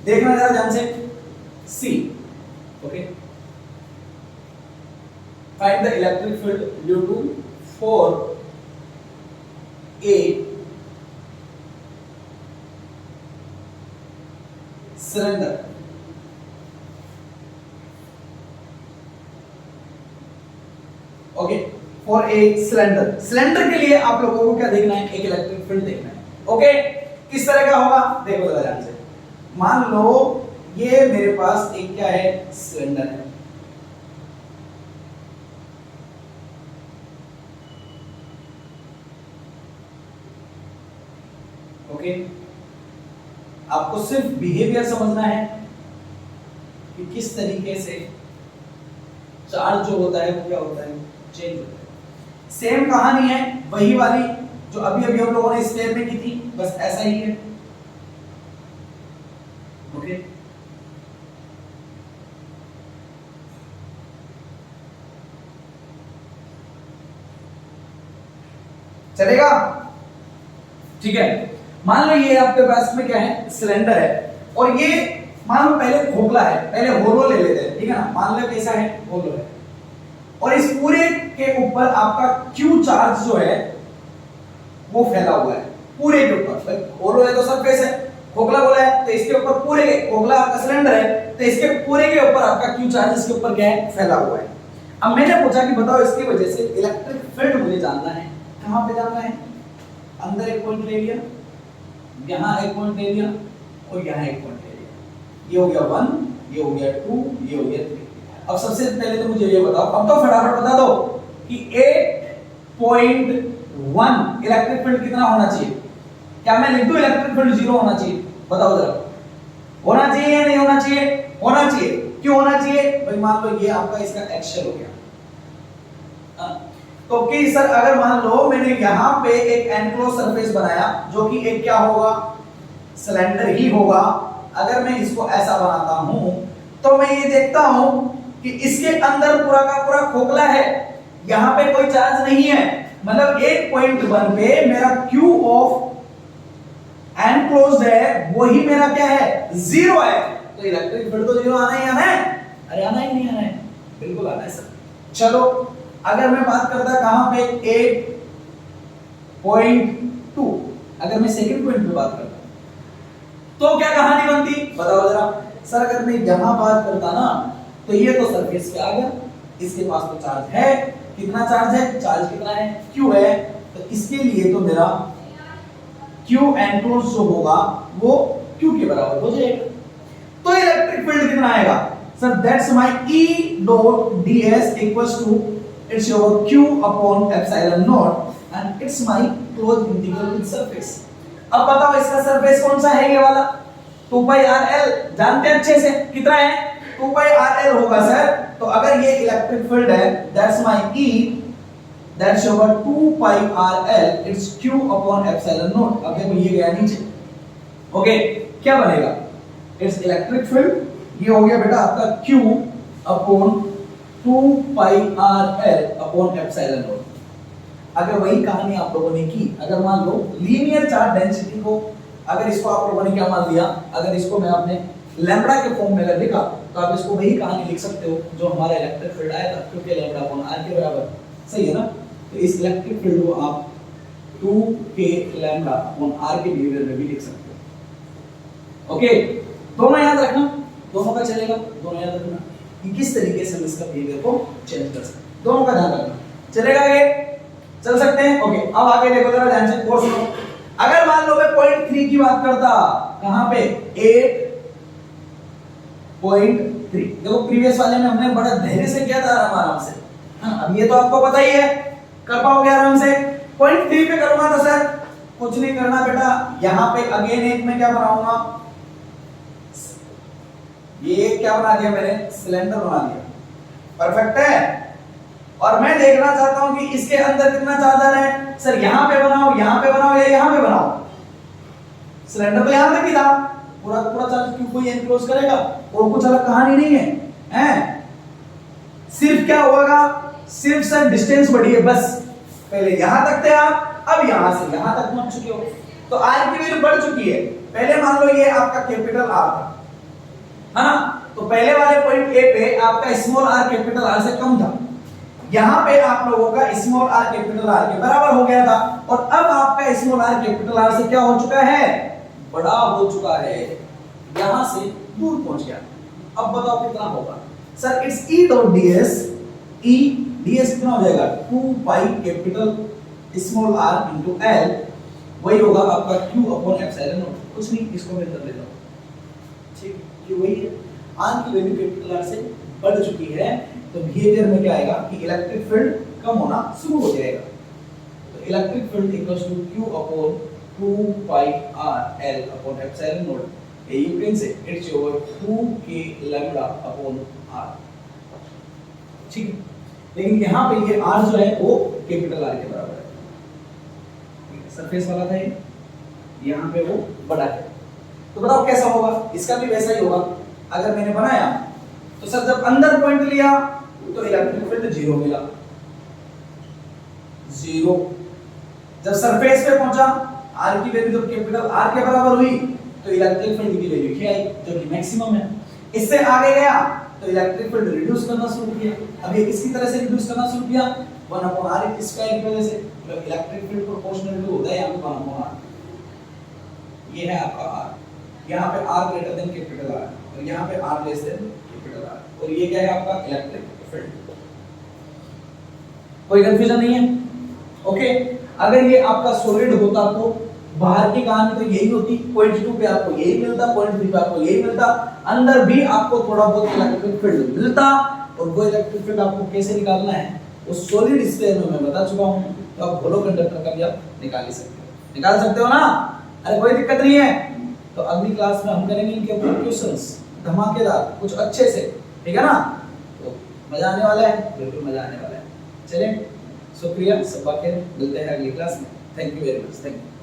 S1: देखना जरा ध्यान से, see, okay, find the electric field due to for a cylinder, okay, for a cylinder. Cylinder के लिए आप लोगों को क्या देखना है, एक इलेक्ट्रिक फील्ड देखना है, ओके। किस तरह का होगा, देखो जरा ध्यान से, मान लो ये मेरे पास एक क्या है, सिलेंडर है, ओके। आपको सिर्फ बिहेवियर समझना है कि किस तरीके से चार्ज जो होता है वो क्या होता है, चेंज होता है। सेम कहानी है वही वाली जो अभी अभी हम लोगों ने स्क्वायर में की थी, बस ऐसा ही है, ओके। चलेगा, ठीक है। मान लो ये आपके पास में क्या है, सिलेंडर है और ये मान लो पहले खोखला है, पहले होलो ले लेते हैं, ठीक है ना, मान लो कैसा है, होलो है, और इस पूरे के ऊपर आपका क्यू चार्ज जो है वो फैला हुआ है पूरे के ऊपर। होलो है तो सरफेस है, खोखला बोला है तो इसके ऊपर पूरे, खोखला आपका सिलेंडर है तो इसके पूरे के ऊपर आपका क्यू चार्ज इसके ऊपर क्या है, फैला हुआ है। अब मैंने पूछा कि बताओ इसकी वजह से इलेक्ट्रिक फील्ड मुझे जानना है, कहां पे जानना है, अंदर एक पॉइंट ले लिया, यहां एक पॉइंट ले लिया और यहां एक पॉइंट ले लिया, ये हो गया 1, ये हो गया 2, ये हो गया 3। अब सबसे पहले तो मुझे ये बताओ, अब तो फटाफट बता दो कि 8.1 इलेक्ट्रिक फील्ड कितना होना चाहिए। क्या मैं लिख दूं इलेक्ट्रिक फील्ड 0 होना चाहिए, बताओ जरा, होना चाहिए या नहीं होना चाहिए, होना चाहिए। क्यों होना चाहिए भाई, मान लो ये आपका इसका एक्सल हो गया, तो कि सर अगर मान लो मैंने यहां पे एक एनक्लोज सरफेस बनाया जो कि एक क्या होगा, सिलेंडर ही होगा, अगर मैं इसको ऐसा बनाता हूं तो मैं ये देखता हूं कि इसके अंदर पूरा का पूरा खोखला है, यहां पे कोई चार्ज नहीं है, मतलब 8.1 पे मेरा Q ऑफ एनक्लोज्ड है वही मेरा क्या है, 0 है, तो इलेक्ट्रिक फील्ड तो 0 आना ही आना है, अरे आना ही नहीं आना है, बिल्कुल आना है सर। चलो अगर मैं बात करता कहां पे, 8.2, अगर मैं सेकंड पॉइंट पे बात करता तो क्या कहानी बनती, बताओ जरा। सर अगर मैं यहां बात करता ना तो ये तो सरफेस पे आ गया, इसके पास तो चार्ज है, कितना चार्ज है, चार्ज कितना है, Q है, तो इसके लिए तो मेरा Q एनक्लोज जो होगा वो Q के बराबर हो जाएगा, तो इलेक्ट्रिक फील्ड कितना आएगा sir, that's my E dot ds equals to it's your Q upon epsilon naught and it's my closed integral with surface। अब बताओ इसका सरफेस कौन सा है, ये वाला 2 pi RL, जानते हैं अच्छे से कितना है, 2 pi RL होगा सर। तो अगर ये इलेक्ट्रिक फील्ड है that's my E, that's your 2 pi RL, it's Q upon epsilon naught। अब देखो ये गया नीचे, ओके, क्या बनेगा, it's इलेक्ट्रिक फील्ड, ये हो गया बेटा आपका Q upon 2 pi RL upon epsilon not. अगर वही कहानी आप लोगों ने की, अगर मान लो लीनियर चार्ज डेंसिटी को, अगर इसको आप लोगों ने क्या मान लिया, अगर इसको मैं आपने लैम्ब्डा के फॉर्म में अगर लिखा तो आप इसको वही कहानी लिख सकते हो जो हमारा इलेक्ट्रिक फील्ड आया था, क्योंकि लैम्ब्डा अपॉन आर के बराबर, सही है ना। तो इस इलेक्ट्रिक फील्ड को आप 2k लैम्ब्डा अपॉन आर के बिहेवियर में भी लिख सकते हो। ओके, दोनों याद रखना, दोनों का चलेगा, दोनों याद रखना कि किस तरीके से हम इसका बिहेवियर को चेंज कर सकते हैं, दोनों का ध्यान रखना। चलेगा ये, चल सकते हैं। ओके, अब आगे देखो जरा ध्यान से, और सुनो। अगर मान लो मैं 0.3 की बात करता, कहां पे 8.3, देखो प्रीवियस वाले में हमने बड़ा धैर्य से किया था आराम से, अब ये तो आपको पता ही है, कर पाओगे आराम से। 0.3 पे करूंगा तो सर कुछ नहीं करना बेटा, यहां पे अगेन एक में क्या बनाऊंगा, ये क्या बना दिया मैंने, सिलेंडर बना दिया, परफेक्ट है। और मैं देखना चाहता हूं कि इसके अंदर कितना चार्जर है, सर यहां पे बनाओ, यहां पे बनाओ या यहां पे बनाओ, सिलेंडर तो यहां तक ही था, पूरा पूरा चार्ज क्यों कोई एनक्लोज करेगा, और कुछ अलग कहानी नहीं है, हैं? सिर्फ क्या होगा, सिर्फ सर डिस्टेंस बढ़ी है बस, पहले यहां तक थे आप, अब यहां से यहां तक पहुंच चुके हो, तो आर की वैल्यू बढ़ चुकी है। पहले मान लो ये आपका कैपिटल आर था, है ना, तो पहले वाले पॉइंट ए पे आपका स्मॉल आर कैपिटल आर से कम था, यहां पे आप लोगों का स्मॉल आर कैपिटल आर के बराबर हो गया था, और अब आपका स्मॉल आर कैपिटल आर से क्या हो चुका है, बड़ा हो चुका है, यहां से दूर पहुंच गया। अब बताओ कितना होगा, sir it's E dot DS, E DS कितना हो जाएगा, 2 pi capital small R into L, वही होगा आपका q अपॉन एप्सिलॉन नॉट, कुछ नहीं, इसको मैं कर लेता हूं, ठीक, ये वही है, आर की वैल्यू कैपिटल आर से बढ़ चुकी है, तो बिहेवियर में क्या आएगा कि इलेक्ट्रिक फील्ड कम होना शुरू हो जाएगा, तो electric field equals to q upon 2 pi r l upon epsilon naught, you can say it's over 2k lambda upon r, ठीक है। लेकिन यहाँ पे ये r जो है वो कैपिटल R के बराबर है, ठीक है, सरफेस वाला था ये, यहाँ पे वो बड़ा है, तो बताओ कैसा होगा, इसका भी वैसा ही होगा। अगर मैंने बनाया तो सर जब अंदर पॉइंट लिया तो इलेक्ट्रिक फील्ड 0 मिला, 0, जब सरफेस पे पहुंचा r की वैल्यू जब कैपिटल R के बराबर हुई तो इलेक्ट्रिक फील्ड की वैल्यू क्या आई, जो कि मैक्सिमम है। इससे आगे गया तो इलेक्ट्रिक फील्ड रिड्यूस करना शुरू किया, अब ये किसी तरह से रिड्यूस करना शुरू किया, 1 अपॉन r स्क्वायर की वजह से, मतलब इलेक्ट्रिक फील्ड प्रोपोर्शनल टू होता है यहाँ पे 1 अपॉन r, ये है आपका r, यहाँ पे r greater than capital R और यहाँ पे r less than capital R, और ये क्या है आपका इलेक्ट्रिक फील्ड। कोई कंफ्यूजन नहीं है? ओके, अगर ये आपका सॉलिड होता तो बाहर की कहानी तो यही होती, पॉइंट 2 पे आपको यही मिलता, पॉइंट 3 पे आपको यही मिलता, अंदर भी आपको थोड़ा बहुत इलेक्ट्रिक फील्ड मिलता, और वो इलेक्ट्रिक फील्ड आपको कैसे निकालना है वो सॉलिड स्फीयर में मैं बता चुका हूं, तो आप होलो कंडक्टर का भी आप निकाल ही सकते हो, निकाल सकते हो ना, अरे कोई दिक्कत नहीं है। तो अगली क्लास में हम करेंगे इनके ऊपर क्वेश्चंस धमाकेदार कुछ अच्छे से, ठीक है ना, तो मजा आने वाला है, बिल्कुल मजा आने वाला है। चलें, शुक्रिया, सब बातें मिलते हैं अगली क्लास में, thank you very much, thank you.